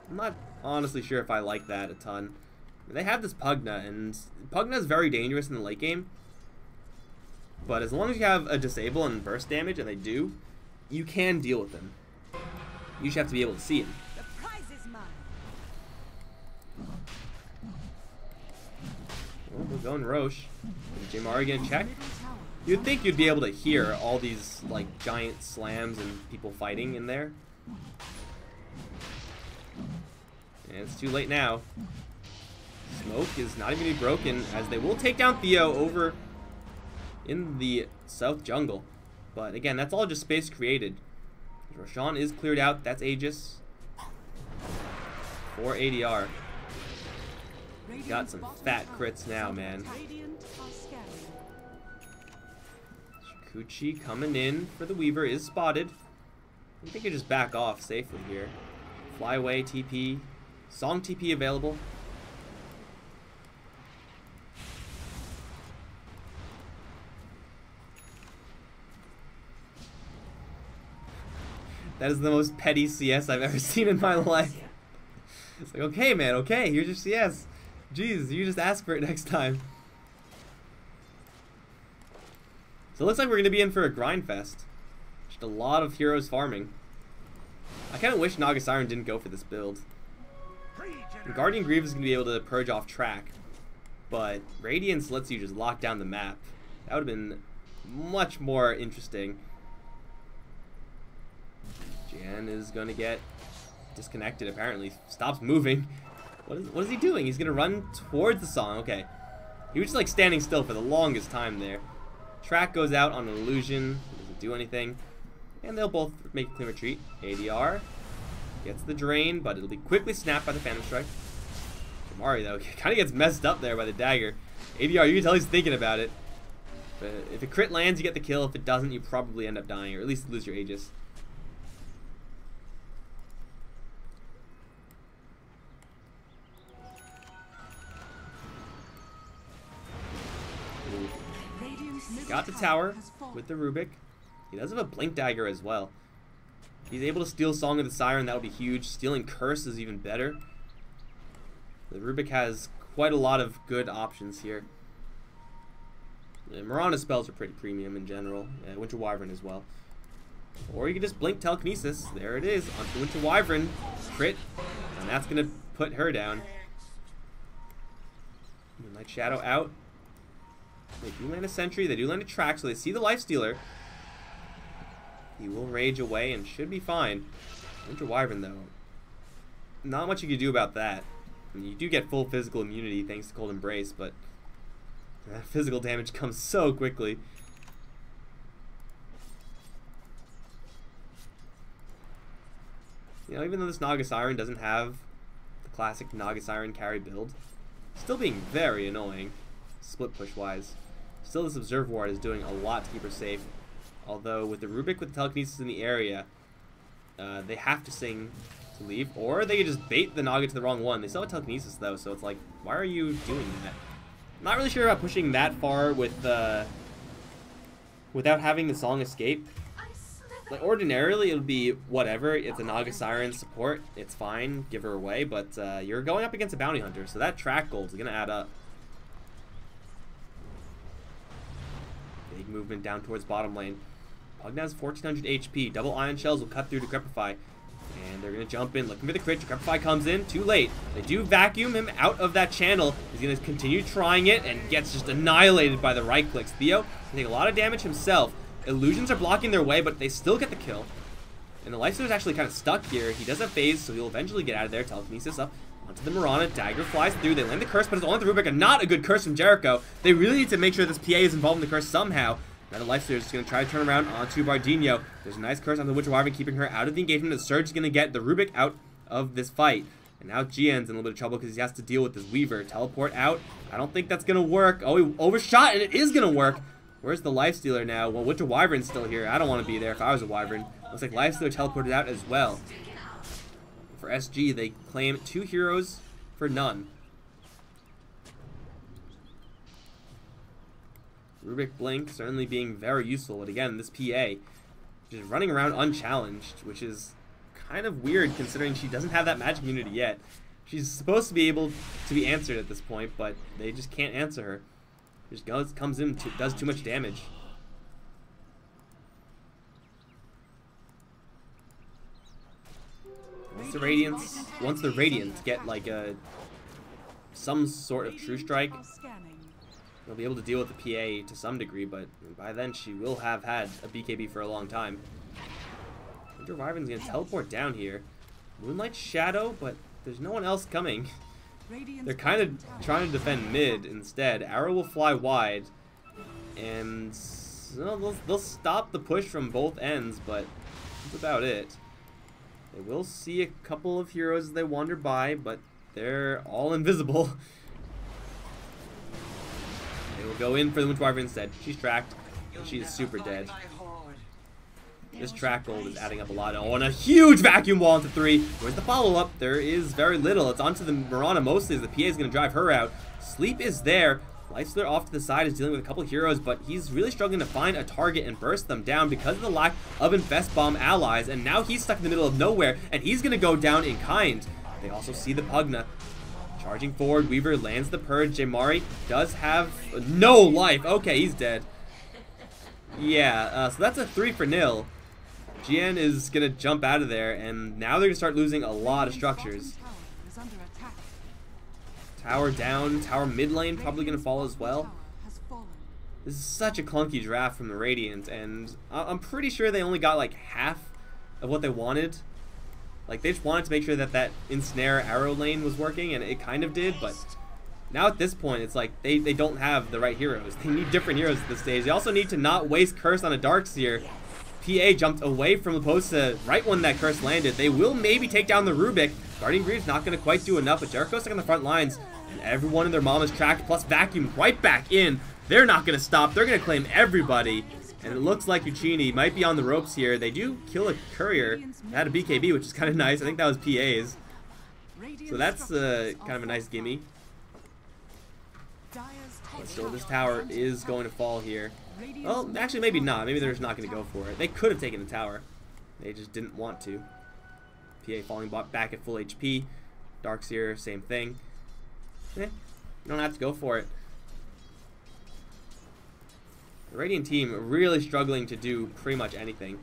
I'm not honestly sure if I like that a ton. They have this Pugna, and Pugna is very dangerous in the late game. But as long as you have a disable and burst damage, and they do, you can deal with them. You just have to be able to see him. The prize is mine. Well, we're going Roche. Is Jamari gonna check? Middle tower You'd think you'd be able to hear all these like giant slams and people fighting in there. And it's too late now. Smoke is not even gonna be broken, as they will take down Theo over in the south jungle. But again, that's all just space created. Roshan is cleared out. That's Aegis. For ADR. Got some fat crits now, man. Radiant are scanning. Shikuchi coming in for the Weaver is spotted. I think you just back off safely here. Fly away TP. Song TP available. That is the most petty CS I've ever seen in my life. It's like, okay, man, okay, here's your CS. Jeez, you just ask for it next time. So it looks like we're going to be in for a grind fest. Just a lot of heroes farming. I kind of wish Naga Siren didn't go for this build. And Guardian Greaves is going to be able to purge off track. But Radiance lets you just lock down the map. That would have been much more interesting. Jan is going to get disconnected, apparently. Stops moving. What is he doing? He's going to run towards the song. Okay. He was just like standing still for the longest time there. Track goes out on an illusion. Doesn't do anything. And they'll both make a clean retreat. ADR gets the drain, but it'll be quickly snapped by the Phantom Strike. Jamari, though, kind of gets messed up there by the dagger. ADR, you can tell he's thinking about it. But if a crit lands, you get the kill. If it doesn't, you probably end up dying, or at least lose your Aegis. Got the tower with the Rubik. He does have a Blink Dagger as well. He's able to steal Song of the Siren. That would be huge. Stealing Curse is even better. The Rubik has quite a lot of good options here. Mirana's spells are pretty premium in general. Winter Wyvern as well. Or you can just Blink Telekinesis. There it is. Onto Winter Wyvern. Crit. And that's going to put her down. Moonlight Shadow out. They do land a sentry, they do land a track, so they see the Lifestealer. He will rage away and should be fine. Winter Wyvern, though, not much you can do about that. I mean, you do get full physical immunity thanks to Cold Embrace, but that physical damage comes so quickly. You know, even though this Naga Siren doesn't have the classic Naga Siren carry build, still being very annoying, split push wise. Still, this Observe Ward is doing a lot to keep her safe. Although with the Rubik with the Telekinesis in the area, they have to sing to leave, or they could just bait the Naga to the wrong one. They still have Telekinesis though, so it's like, why are you doing that? I'm not really sure about pushing that far with without having the Song escape. Like ordinarily, it would be whatever. It's a Naga Siren support. It's fine. Give her away, but you're going up against a bounty hunter, so that track gold is gonna add up. Big movement down towards bottom lane. Pugna has 1400 HP. Double Ion Shells will cut through Decrepify. And they're going to jump in, looking for the crit. Decrepify comes in, too late. They do vacuum him out of that channel. He's going to continue trying it and gets just annihilated by the right clicks. Theo can take a lot of damage himself. Illusions are blocking their way, but they still get the kill. And the Lifestealer is actually kind of stuck here. He does have phase, so he'll eventually get out of there. Telekinesis up onto the Mirana. Dagger flies through. They land the curse, but it's only the Rubik, and not a good curse from Jericho. They really need to make sure this PA is involved in the curse somehow. Now the Lifestealer is just going to try to turn around onto Bardinho. There's a nice curse on the Winter Wyvern, keeping her out of the engagement. The Surge is going to get the Rubik out of this fight. And now Jian's in a little bit of trouble because he has to deal with this Weaver. Teleport out. I don't think that's going to work. Oh, he overshot, and it is going to work. Where's the Lifestealer now? Well, Winter Wyvern's still here. I don't want to be there if I was a Wyvern. Looks like Lifestealer teleported out as well. For SG, they claim 2 heroes for none. Rubik Blink certainly being very useful. But again, this PA just running around unchallenged, which is kind of weird considering she doesn't have that magic immunity yet. She's supposed to be able to be answered at this point, but they just can't answer her. Just comes in, does too much damage. Once the Radiants get like some sort of True Strike, they'll be able to deal with the PA to some degree, but by then she will have had a BKB for a long time. Winter Wyvern's gonna teleport down here. Moonlight Shadow, but there's no one else coming. They're kind of trying to defend mid instead. Arrow will fly wide, and they'll stop the push from both ends, but that's about it. They will see a couple of heroes as they wander by, but they're all invisible. They will go in for the Winter Wyvern instead. She's tracked, and she is super dead. This track gold is adding up a lot. Oh, and a huge vacuum wall into 3. Where's the follow-up? There is very little. It's onto the Mirana mostly as the PA is going to drive her out. Sleep is there. Lifestealer off to the side is dealing with a couple heroes, but he's really struggling to find a target and burst them down because of the lack of Infest Bomb allies. And now he's stuck in the middle of nowhere, and he's going to go down in kind. They also see the Pugna. Charging forward, Weaver lands the Purge. Jamari does have no life. Okay, he's dead. Yeah, so that's a 3-0. Jian is going to jump out of there, and now they're going to start losing a lot of structures. Tower down, tower mid lane probably going to fall as well. This is such a clunky draft from the Radiant, and I'm pretty sure they only got like half of what they wanted. Like, they just wanted to make sure that that ensnare arrow lane was working, and it kind of did, but now at this point, it's like they don't have the right heroes. They need different heroes at this stage. They also need to not waste Curse on a Darkseer. PA jumped away from the post to right when that Curse landed. They will maybe take down the Rubik. Guardian Greave's not going to quite do enough, but Jericho's stuck on the front lines, and everyone in their mom is tracked, plus Vacuum right back in. They're not going to stop. They're going to claim everybody, and it looks like Luccini might be on the ropes here. They do kill a Courier. They had a BKB, which is kind of nice. I think that was PA's. So that's kind of a nice gimme. But still, this tower is going to fall here. Well, actually, maybe not. Maybe they're just not going to go for it. They could have taken the tower. They just didn't want to. PA falling back at full HP. Darkseer, same thing. You don't have to go for it. The Radiant team really struggling to do pretty much anything.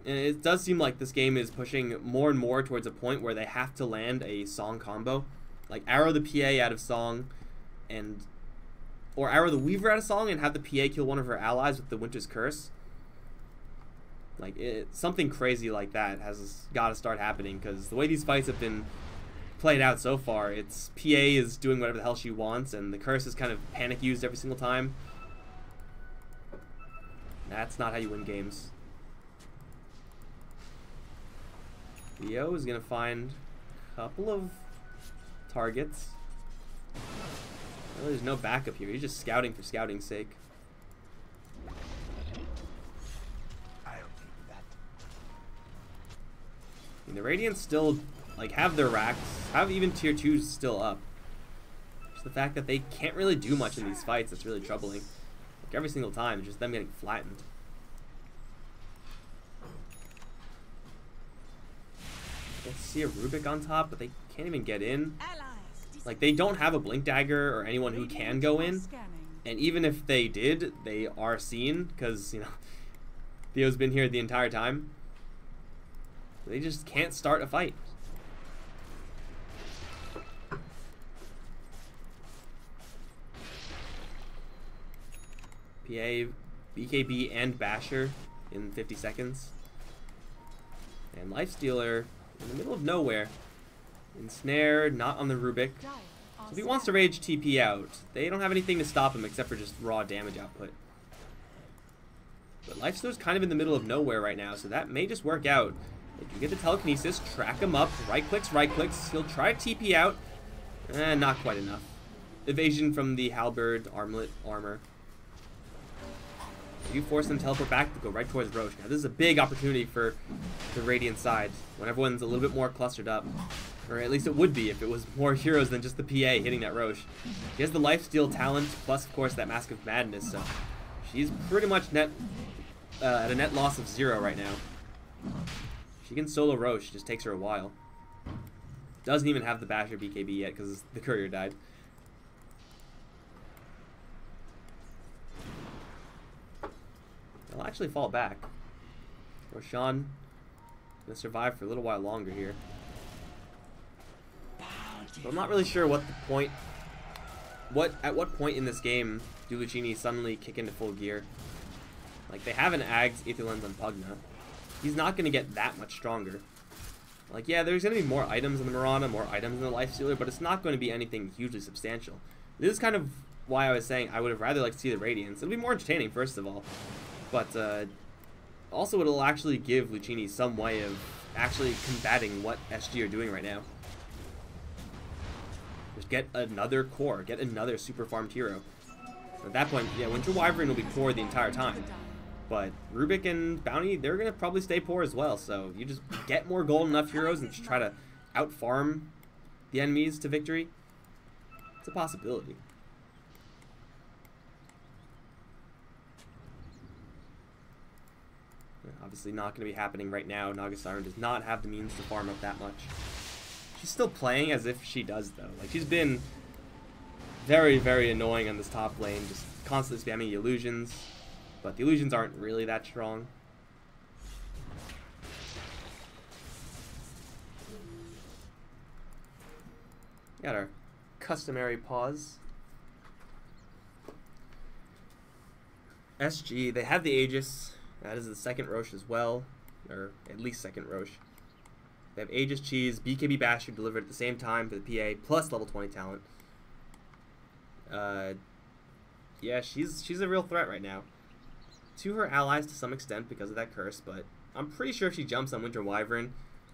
And it does seem like this game is pushing more and more towards a point where they have to land a Song combo. Like, arrow the PA out of Song, or arrow the Weaver out of Song and have the PA kill one of her allies with the Winter's Curse. Like, something crazy like that has got to start happening, because the way these fights have been played out so far, it's PA is doing whatever the hell she wants, and the Curse is kind of panic used every single time. That's not how you win games. Leo is going to find a couple of targets. Well, there's no backup here. He's just scouting for scouting's sake. And the Radiants still like have their racks, have even tier 2s still up. Just the fact that they can't really do much in these fights that's really troubling. Like every single time, it's just them getting flattened. Let's see a Rubik on top, but they can't even get in. Like, they don't have a Blink Dagger or anyone who can go in. And even if they did, they are seen, because, you know, Theo's been here the entire time. They just can't start a fight. PA, BKB, and Basher in 50 seconds. And Lifestealer in the middle of nowhere. Ensnare, not on the Rubik. So if he wants to rage TP out, they don't have anything to stop him except for just raw damage output. But Lifestealer's kind of in the middle of nowhere right now, so that may just work out. If you get the telekinesis, track him up, right clicks, he'll try to TP out, not quite enough. Evasion from the halberd armlet armor. You force them to teleport back to go right towards Roche. Now this is a big opportunity for the Radiant side, when everyone's a little bit more clustered up. Or at least it would be if it was more heroes than just the PA hitting that Roche. She has the lifesteal talent, plus of course that Mask of Madness, so she's pretty much at a net loss of 0 right now. She can solo Roche, it just takes her a while. Doesn't even have the Basher BKB yet because the courier died. They'll actually fall back. Roshan gonna survive for a little while longer here. But I'm not really sure what the point. At what point in this game do Luccini suddenly kick into full gear? Like they have an Ags Aether Lens on Pugna. He's not gonna get that much stronger. Like yeah, there's gonna be more items in the Mirana, more items in the Lifestealer, but it's not going to be anything hugely substantial. This is kind of why I was saying I would have rather liked to see the Radiance. It'll be more entertaining, first of all. But also it'll actually give Luccini some way of actually combating what SG are doing right now. Just get another core, get another super farmed hero. At that point, yeah, Winter Wyvern will be poor the entire time. But Rubik and Bounty, they're going to probably stay poor as well. So you just get more gold enough heroes and just try to out-farm the enemies to victory. It's a possibility. Obviously not going to be happening right now. Naga Siren does not have the means to farm up that much. She's still playing as if she does, though. Like, she's been very, very annoying on this top lane, just constantly spamming illusions. But the illusions aren't really that strong. Got our customary pause. SG, they have the Aegis. That is the second Roche as well, or at least second Roche. They have Aegis Cheese, BKB Basher delivered at the same time for the PA, plus level 20 talent. Yeah, she's a real threat right now. To her allies to some extent because of that curse, but I'm pretty sure if she jumps on Winter Wyvern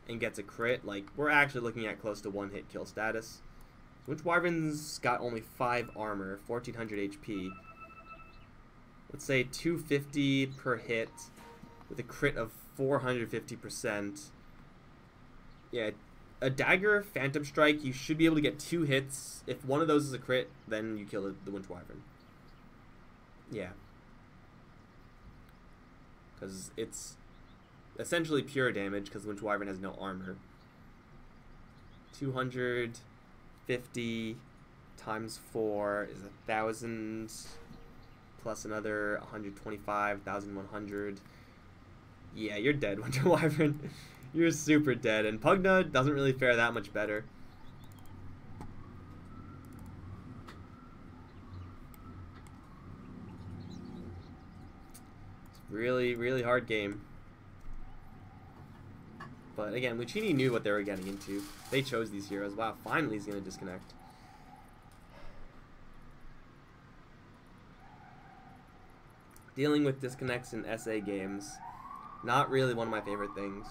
and gets a crit, like, we're actually looking at close to one-hit kill status. Winter Wyvern's got only 5 armor, 1400 HP. Let's say 250 per hit with a crit of 450%. Yeah, a dagger, Phantom Strike, you should be able to get 2 hits. If one of those is a crit, then you kill the Winter Wyvern. Yeah. Because it's essentially pure damage because the Winter Wyvern has no armor. 250 times 4 is 1,000. Plus another 125, 1,100. Yeah, you're dead, Winter Wyvern. You're super dead. And Pugna doesn't really fare that much better. It's really, really hard game. But again, Luccini knew what they were getting into. They chose these heroes. Wow, finally he's going to disconnect. Dealing with disconnects in SA games, not really one of my favorite things.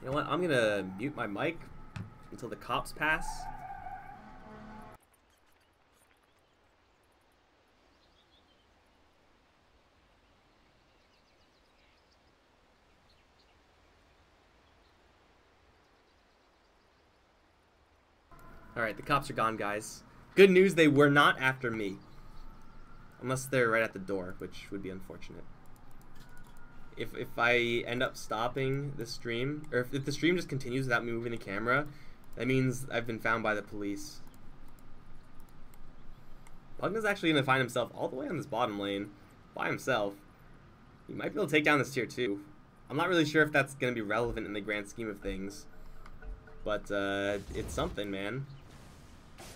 You know what, I'm gonna mute my mic until the cops pass. Alright, the cops are gone, guys. Good news, they were not after me. Unless they're right at the door, which would be unfortunate. If I end up stopping the stream, or if the stream just continues without me moving the camera, that means I've been found by the police. Pugna's actually going to find himself all the way on this bottom lane by himself. He might be able to take down this tier 2. I'm not really sure if that's going to be relevant in the grand scheme of things. But it's something, man.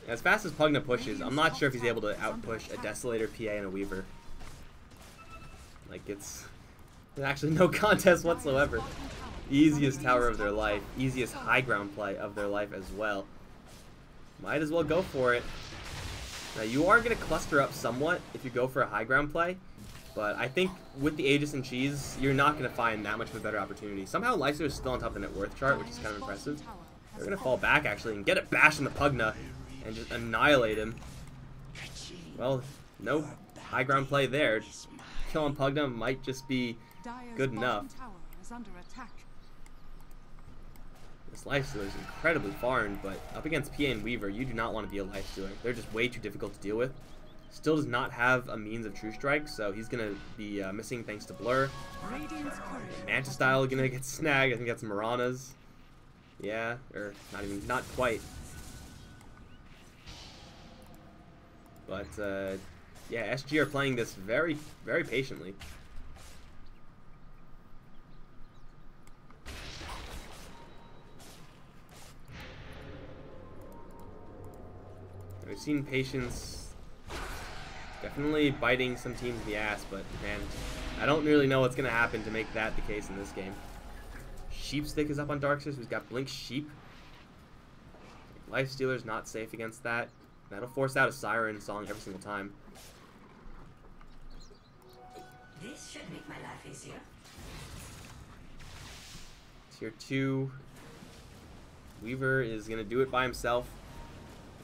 As fast as Pugna pushes, I'm not sure if he's able to outpush a Desolator, PA, and a Weaver. Like, it's actually no contest whatsoever. Easiest tower of their life. Easiest high ground play of their life as well. Might as well go for it. Now, you are going to cluster up somewhat if you go for a high ground play, But I think with the Aegis and Cheese, you're not going to find that much of a better opportunity. Somehow Lycer is still on top of the net worth chart, which is kind of impressive. They're going to fall back, actually, and get a bash in the Pugna and just annihilate him. Well, no high ground play there. Kill on Pugna might just be good enough. This lifestealer is incredibly farmed, but up against PA and Weaver, you do not want to be a lifestealer. They're just way too difficult to deal with. Still does not have a means of True Strike, so he's going to be missing thanks to Blur. Manta Style going to get snagged. I think that's Mirana's. Yeah, or not quite. But, yeah, SG are playing this very, very patiently. We've seen Patience definitely biting some teams in the ass, but man, I don't really know what's going to happen to make that the case in this game. Sheepstick is up on Darkseers, who's got Blink Sheep. Lifestealer's not safe against that. That'll force out a Siren song every single time. This should make my life easier. Tier 2. Weaver is going to do it by himself.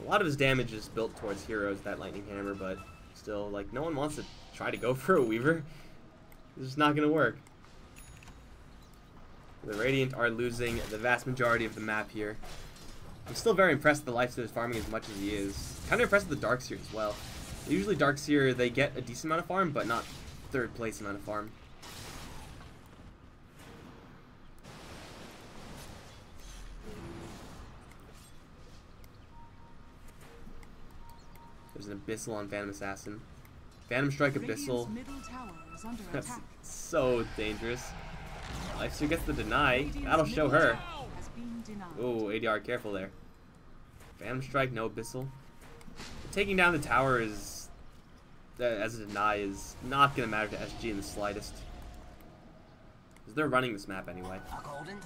A lot of his damage is built towards heroes, that Lightning Hammer, but still, like, no one wants to try to go for a Weaver. It's just not going to work. The Radiant are losing the vast majority of the map here. I'm still very impressed that Lifestealer is farming as much as he is. Kind of impressed with the Darkseer as well. Usually Darkseer, they get a decent amount of farm, but not third place amount of farm. There's an Abyssal on Phantom Assassin. Phantom Strike Abyssal. That's so dangerous. Lifestealer gets the deny. That'll show her. Oh, ADR, careful there. Phantom Strike, no Abyssal. Taking down the tower is, as a deny, is not going to matter to SG in the slightest. Because they're running this map anyway. You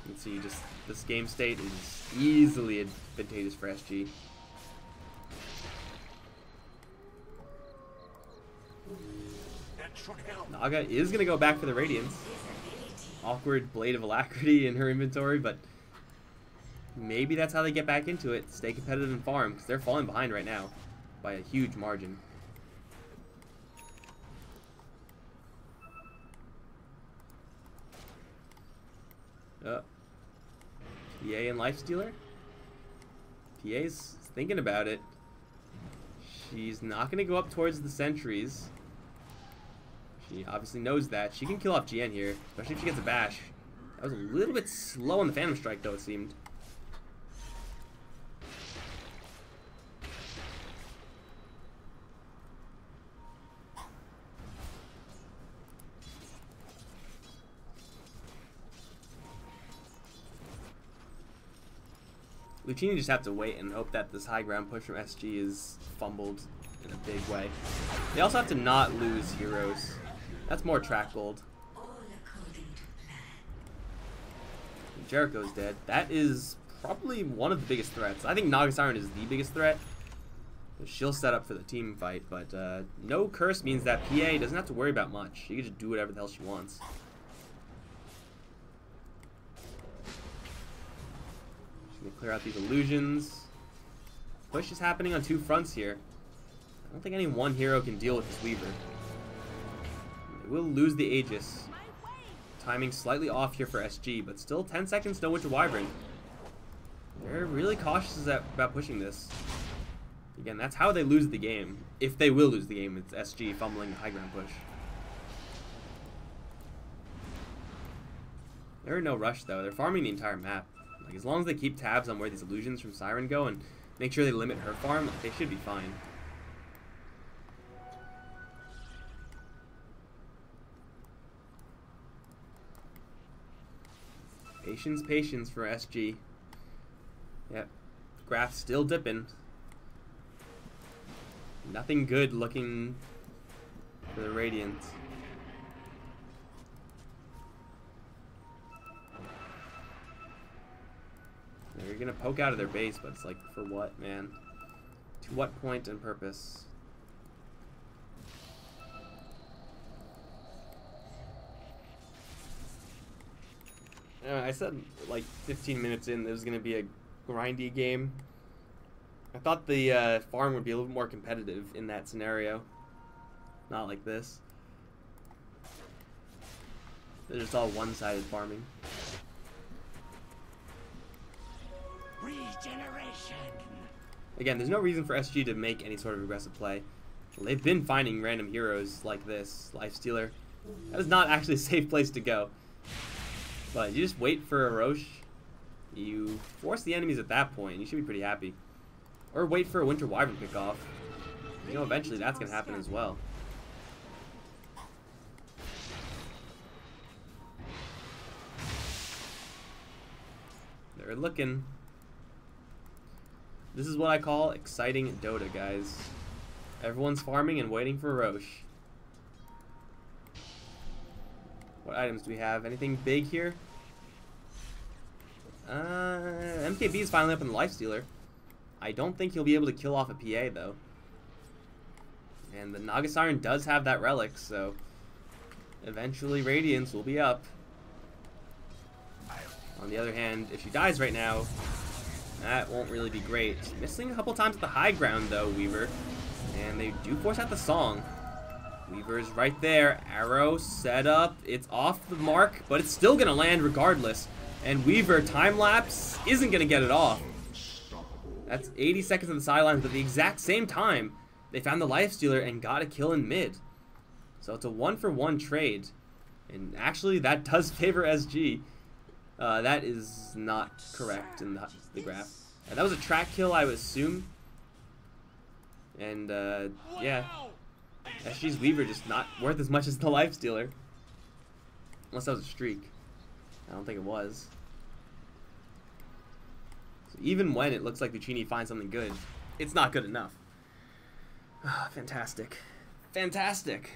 can see just this game state is easily advantageous for SG. Naga is going to go back for the Radiance. Awkward Blade of Alacrity in her inventory, but maybe that's how they get back into it. Stay competitive and farm, because they're falling behind right now by a huge margin. PA and Lifestealer. PA's thinking about it. She's not going to go up towards the sentries. She obviously knows that. She can kill off GN here, especially if she gets a bash. That was a little bit slow on the Phantom Strike, though, it seemed. Luccini just have to wait and hope that this high ground push from SG is fumbled in a big way. They also have to not lose heroes. That's more track gold. Jericho's dead. That is probably one of the biggest threats. I think Naga Siren is the biggest threat. She'll set up for the team fight, but no curse means that PA doesn't have to worry about much. She can just do whatever the hell she wants. She's gonna clear out these illusions. Push is happening on two fronts here. I don't think any one hero can deal with this Weaver. We'll lose the Aegis. Timing slightly off here for SG, but still 10 seconds, no Winter Wyvern. They're really cautious about pushing this. Again, that's how they lose the game. If they will lose the game, it's SG fumbling the high ground push. They're in no rush, though. They're farming the entire map. Like, as long as they keep tabs on where these illusions from Siren go and make sure they limit her farm, they should be fine. Patience, patience for SG. Yep. Graph still dipping. Nothing good looking for the Radiant. They're gonna poke out of their base, but it's like, for what, man? To what point and purpose? I said like 15 minutes in there was going to be a grindy game. I thought the farm would be a little bit more competitive in that scenario. Not like this. They're just all one-sided farming. Regeneration. Again, there's no reason for SG to make any sort of aggressive play. Well, they've been finding random heroes like this, Lifestealer. That is not actually a safe place to go. But you just wait for a Roche. You force the enemies at that point, you should be pretty happy. Or wait for a Winter Wyvern pick off. You know, eventually that's going to happen as well. They're looking. This is what I call exciting Dota, guys. Everyone's farming and waiting for Roche. What items do we have? Anything big here? MKB is finally up in the Lifestealer. I don't think he'll be able to kill off a PA, though. And the Naga Siren does have that relic, so eventually Radiance will be up. On the other hand, if she dies right now, that won't really be great. Missing a couple times at the high ground, though, Weaver. And they do force out the song. Weaver's right there. Arrow set up. It's off the mark, but it's still going to land regardless. And Weaver, time-lapse, isn't going to get it off. That's 80 seconds on the sidelines, but at the exact same time, they found the Lifestealer and got a kill in mid. So it's a 1-for-1 trade. And actually, that does favor SG. That is not correct in the graph. That was a track kill, I would assume. And, yeah. SG's Weaver just not worth as much as the Lifestealer. Unless that was a streak. I don't think it was. So even when it looks like Luccini finds something good, it's not good enough. Fantastic. Fantastic.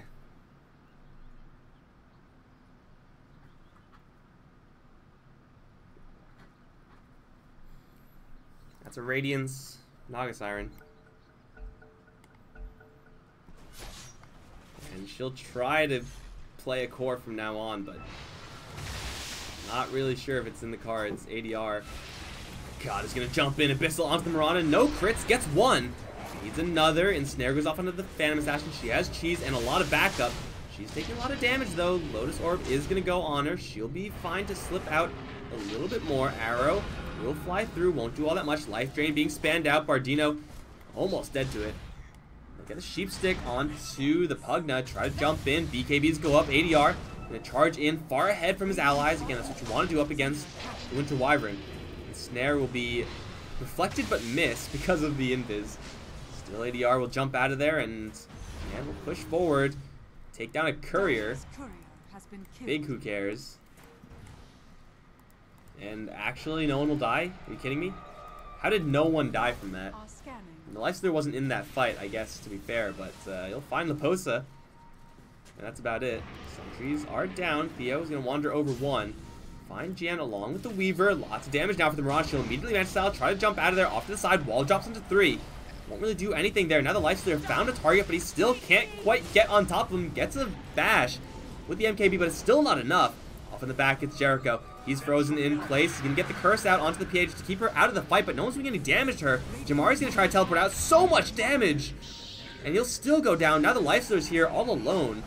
That's a Radiance Naga Siren. And she'll try to play a core from now on, but not really sure if it's in the cards. ADR. God is going to jump in. Abyssal onto the Mirana. No crits. Gets one. Needs another. Ensnare goes off onto the Phantom Assassin. She has cheese and a lot of backup. She's taking a lot of damage, though. Lotus Orb is going to go on her. She'll be fine to slip out a little bit more. Arrow will fly through. Won't do all that much. Life Drain being spammed out. Bardino almost dead to it. Get the Sheep Stick onto the Pugna. Try to jump in. BKBs go up. ADR going to charge in far ahead from his allies. Again, that's what you want to do up against the Winter Wyvern. The Snare will be reflected but missed because of the invis. Still, ADR will jump out of there and will push forward. Take down a Courier. Big who cares. And actually, no one will die? Are you kidding me? How did no one die from that? And the Lifestealer wasn't in that fight, I guess, to be fair, but you'll find Leposa. And that's about it. Sentries are down. Theo is going to wander over one. Find Jan along with the Weaver. Lots of damage now for the Mirage. She'll immediately match style. Try to jump out of there off to the side. Wall drops into 3. Won't really do anything there. Now the Lifestealer found a target, but he still can't quite get on top of him. Gets a bash with the MKB, but it's still not enough. Off in the back, it's Jericho. He's frozen in place. He's going to get the curse out onto the PH to keep her out of the fight, but no one's doing any damage to her. Jamari's going to try to teleport out. So much damage! And he'll still go down. Now the Lifestealer's here all alone.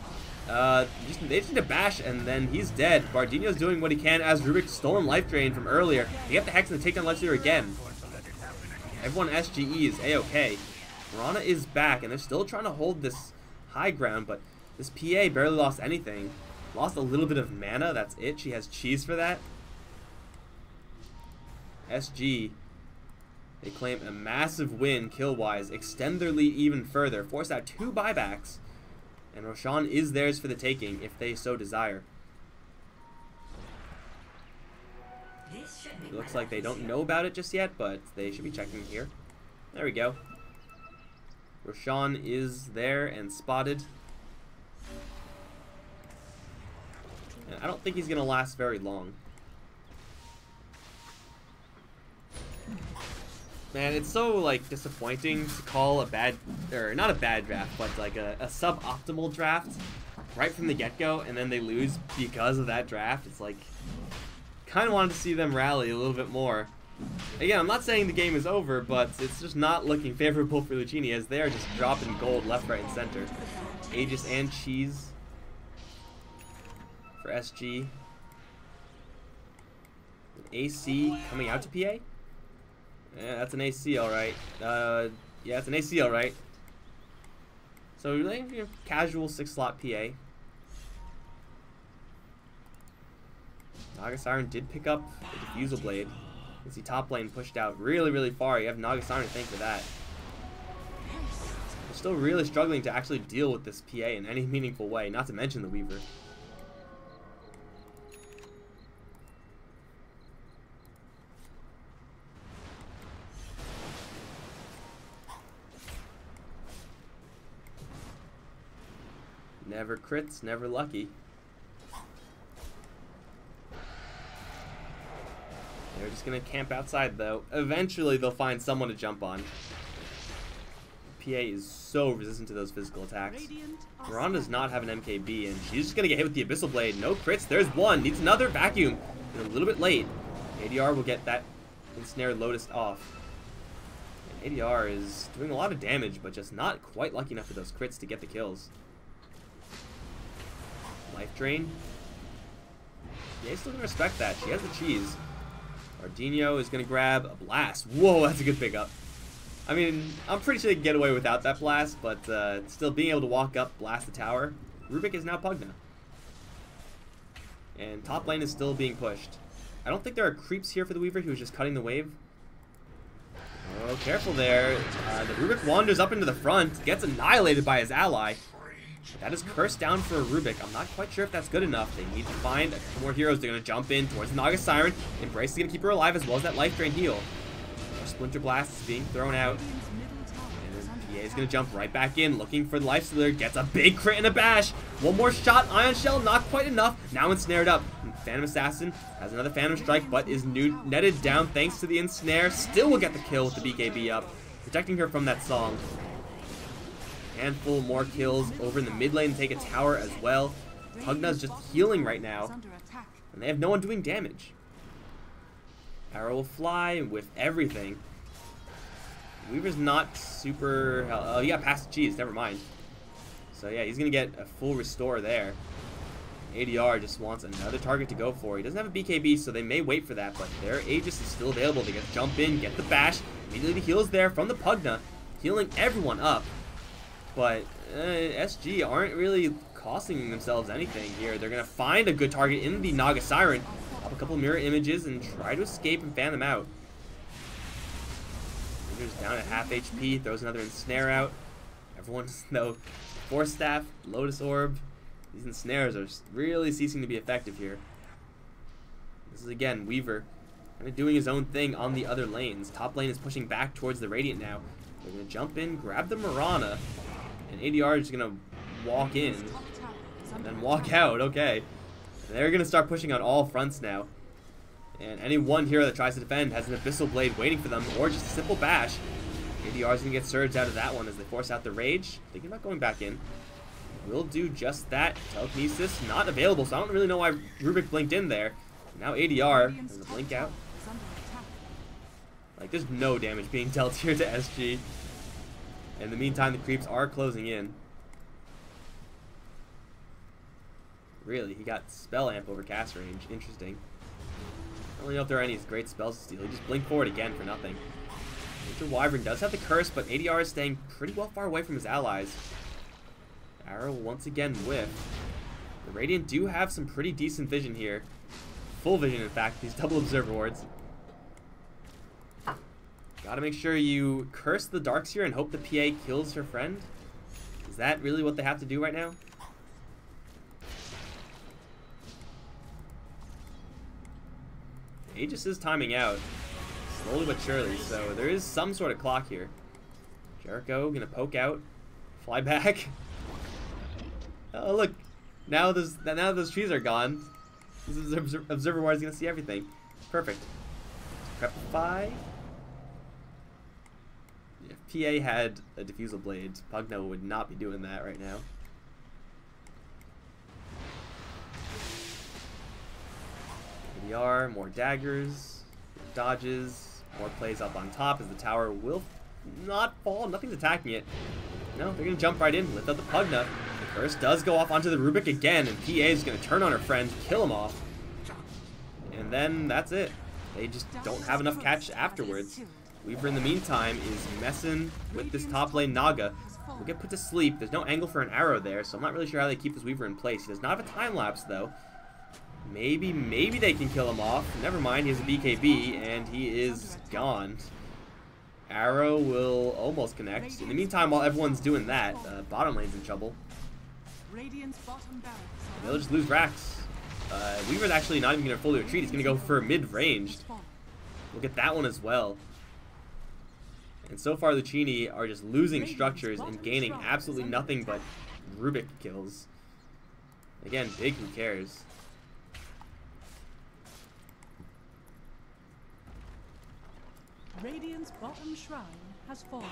They just need to bash, and then he's dead. Bardino's doing what he can as Rubik stolen Life Drain from earlier. They get the Hex and they take down Lifestealer again. Everyone SGE is A-OK. Mirana is back, and they're still trying to hold this high ground, but this PA barely lost anything. Lost a little bit of mana, that's it. She has cheese for that. SG, they claim a massive win kill-wise, extend their lead even further, force out 2 buybacks, and Roshan is theirs for the taking if they so desire. It looks like they don't know about it just yet, but they should be checking here. There we go. Roshan is there and spotted. I don't think he's going to last very long. Man, it's so, like, disappointing to call a bad, or not a bad draft, but, like, a suboptimal draft right from the get-go, and then they lose because of that draft. It's like, kind of wanted to see them rally a little bit more. Again, I'm not saying the game is over, but it's just not looking favorable for Luccini as they are just dropping gold left, right, and center. Aegis and Cheese for SG. An AC coming out to PA? Yeah, that's an AC, alright. Yeah, it's an AC, alright. So, casual 6-slot PA. Naga Siren did pick up the Diffusal Blade. You can see top lane pushed out really, really far. You have Naga Siren to thank for that. They're still really struggling to actually deal with this PA in any meaningful way, not to mention the Weaver. Never crits, never lucky. They're just gonna camp outside though. Eventually they'll find someone to jump on. PA is so resistant to those physical attacks. Miranda does not have an MKB and she's just gonna get hit with the Abyssal Blade. No crits, there's one. Needs another vacuum. And a little bit late. ADR will get that ensnared Lotus off. And ADR is doing a lot of damage, but just not quite lucky enough for those crits to get the kills. Life Drain. Yeah, he's still gonna respect that. She has the cheese. Ardino is gonna grab a blast. Whoa, that's a good pickup. I mean, I'm pretty sure they can get away without that blast, but still being able to walk up, blast the tower. Rubik is now Pugna. And top lane is still being pushed. I don't think there are creeps here for the Weaver. He was just cutting the wave. Oh, careful there. The Rubik wanders up into the front, gets annihilated by his ally. That is cursed down for a Rubik. I'm not quite sure if that's good enough. They need to find a couple more heroes. They're going to jump in towards the Naga Siren. Embrace is going to keep her alive as well as that life drain heal. Our Splinter Blast is being thrown out. And then PA is going to jump right back in, looking for the Life Stealer. Gets a big crit and a bash. One more shot. Ion Shell, not quite enough. Now ensnared up. And Phantom Assassin has another Phantom Strike, but is netted down thanks to the ensnare. Still will get the kill with the BKB up, protecting her from that song. Handful more kills over in the mid lane to take a tower as well. Pugna's just healing right now, and they have no one doing damage. Arrow will fly with everything. Weaver's not super... Oh, he got past the cheese, never mind. So yeah, he's going to get a full restore there. ADR just wants another target to go for. He doesn't have a BKB, so they may wait for that, but their Aegis is still available. They get to jump in, get the bash. Immediately the heals there from the Pugna, healing everyone up. But SG aren't really costing themselves anything here. They're going to find a good target in the Naga Siren, pop a couple mirror images, and try to escape and fan them out. Ranger's down at half HP, throws another ensnare out. Everyone's, though, Force Staff, Lotus Orb. These ensnares are really ceasing to be effective here. This is, again, Weaver kind of doing his own thing on the other lanes. Top lane is pushing back towards the Radiant now. They're going to jump in, grab the Mirana. And ADR is going to walk in and then walk out. Okay. And they're going to start pushing on all fronts now. And any one hero that tries to defend has an Abyssal Blade waiting for them, or just a simple bash. ADR is going to get surged out of that one as they force out the Rage. Thinking about going back in. Will do just that. Telekinesis not available, so I don't really know why Rubik blinked in there. Now ADR has a blink out. Like, there's no damage being dealt here to SG. In the meantime, the creeps are closing in. Really, he got Spell Amp over cast range. Interesting. I don't really know if there are any great spells to steal. He just blinked forward again for nothing. Nature Wyvern does have the curse, but ADR is staying pretty well far away from his allies. Arrow will once again whiff. The Radiant do have some pretty decent vision here. Full vision, in fact, these double observer wards. Gotta make sure you curse the Darkseer and hope the PA kills her friend. Is that really what they have to do right now? Aegis is timing out, slowly but surely, so there is some sort of clock here. Jericho gonna poke out, fly back. Oh look, now those trees are gone. This is Observer Ward is gonna see everything. Perfect. Prepify. If PA had a Diffusal Blade, Pugna would not be doing that right now. ADR, more daggers, dodges, more plays up on top as the tower will not fall. Nothing's attacking it. No, they're going to jump right in, lift up the Pugna. The curse does go off onto the Rubik again, and PA is going to turn on her friend, kill him off. And then that's it. They just don't have enough catch afterwards. Weaver, in the meantime, is messing with this top lane Naga. Will get put to sleep. There's no angle for an arrow there, so I'm not really sure how they keep this Weaver in place. He does not have a time lapse, though. Maybe they can kill him off. Never mind, he has a BKB, and he is gone. Arrow will almost connect. In the meantime, while everyone's doing that, bottom lane's in trouble. They'll just lose racks. Weaver's actually not even going to fully retreat. He's going to go for mid-ranged. We'll get that one as well. And so far, Luccini are just losing structures and gaining absolutely nothing but Rubik kills. Again, big who cares. Radiant's bottom shrine has fallen.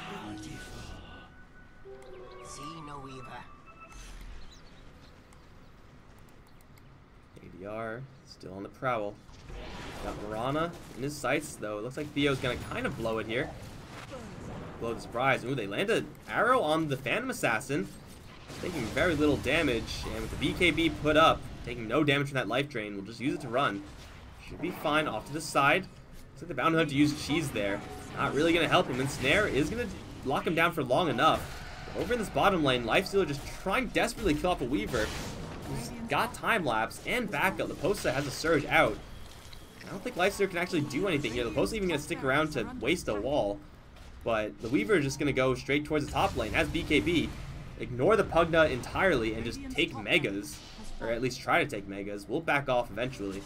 See no Weaver. ADR still on the prowl. Got Mirana in his sights, though. It looks like Theo's gonna kind of blow it here. Blow the surprise. Ooh, they landed an arrow on the Phantom Assassin, taking very little damage, and with the BKB put up, taking no damage from that life drain, we'll just use it to run. Should be fine. Off to the side. Looks like the Bounty Hunter to use cheese there. Not really gonna help him, and Snare is gonna lock him down for long enough. But over in this bottom lane, Lifestealer just trying desperately to kill off a Weaver. He's got time lapse and backup. The Posa has a surge out. I don't think Lifestealer can actually do anything here. The Posa even gonna stick around to waste a wall. But the Weaver is just going to go straight towards the top lane, has BKB, ignore the Pugna entirely, and just take Megas. Or at least try to take Megas. We'll back off eventually.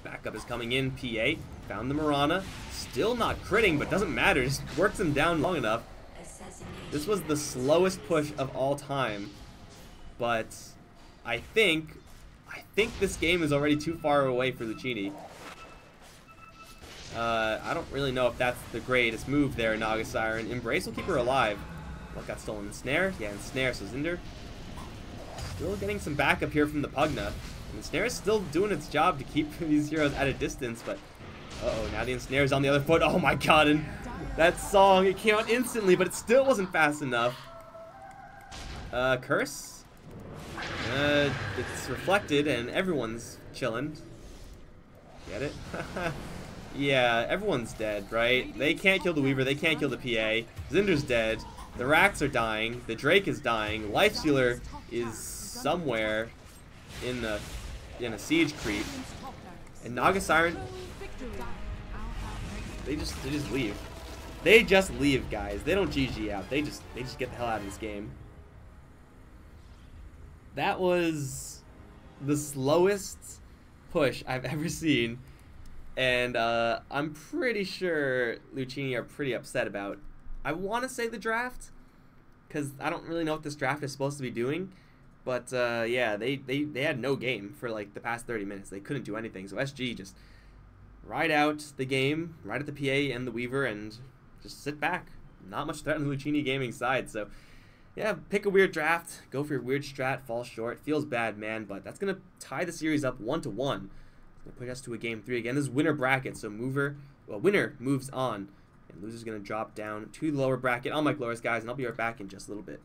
Backup is coming in, PA. Found the Mirana. Still not critting, but doesn't matter. Just works him down long enough. This was the slowest push of all time. But I think this game is already too far away for Luccini. I don't really know if that's the greatest move there, Naga Siren. Embrace will keep her alive. What got stolen? The Snare? Yeah, and Snare, so Zinder. Still getting some backup here from the Pugna. And the Snare is still doing its job to keep these heroes at a distance, but... Uh-oh, now the Ensnare's on the other foot. Oh my god, and that song, it came out instantly, but it still wasn't fast enough. Curse? It's reflected, and everyone's chilling. Get it? Yeah, everyone's dead, right? They can't kill the Weaver, they can't kill the PA. Zinder's dead. The Racks are dying. The Drake is dying. Lifestealer is somewhere in a siege creep. And Naga Siren, they just leave. They just leave, guys. They don't GG out. They just get the hell out of this game. That was the slowest push I've ever seen. And I'm pretty sure Luccini are pretty upset about, I want to say the draft, because I don't really know what this draft is supposed to be doing. But yeah, they had no game for like the past 30 minutes. They couldn't do anything. So SG just ride out the game, ride at the PA and the Weaver, and just sit back. Not much threat on the Luccini gaming side. So yeah, pick a weird draft, go for your weird strat, fall short. Feels bad, man, but that's going to tie the series up 1-1. Gonna push us to a game 3 again. This is winner bracket, so winner moves on, and loser's gonna drop down to the lower bracket. I'll make lowers, guys, and I'll be right back in just a little bit.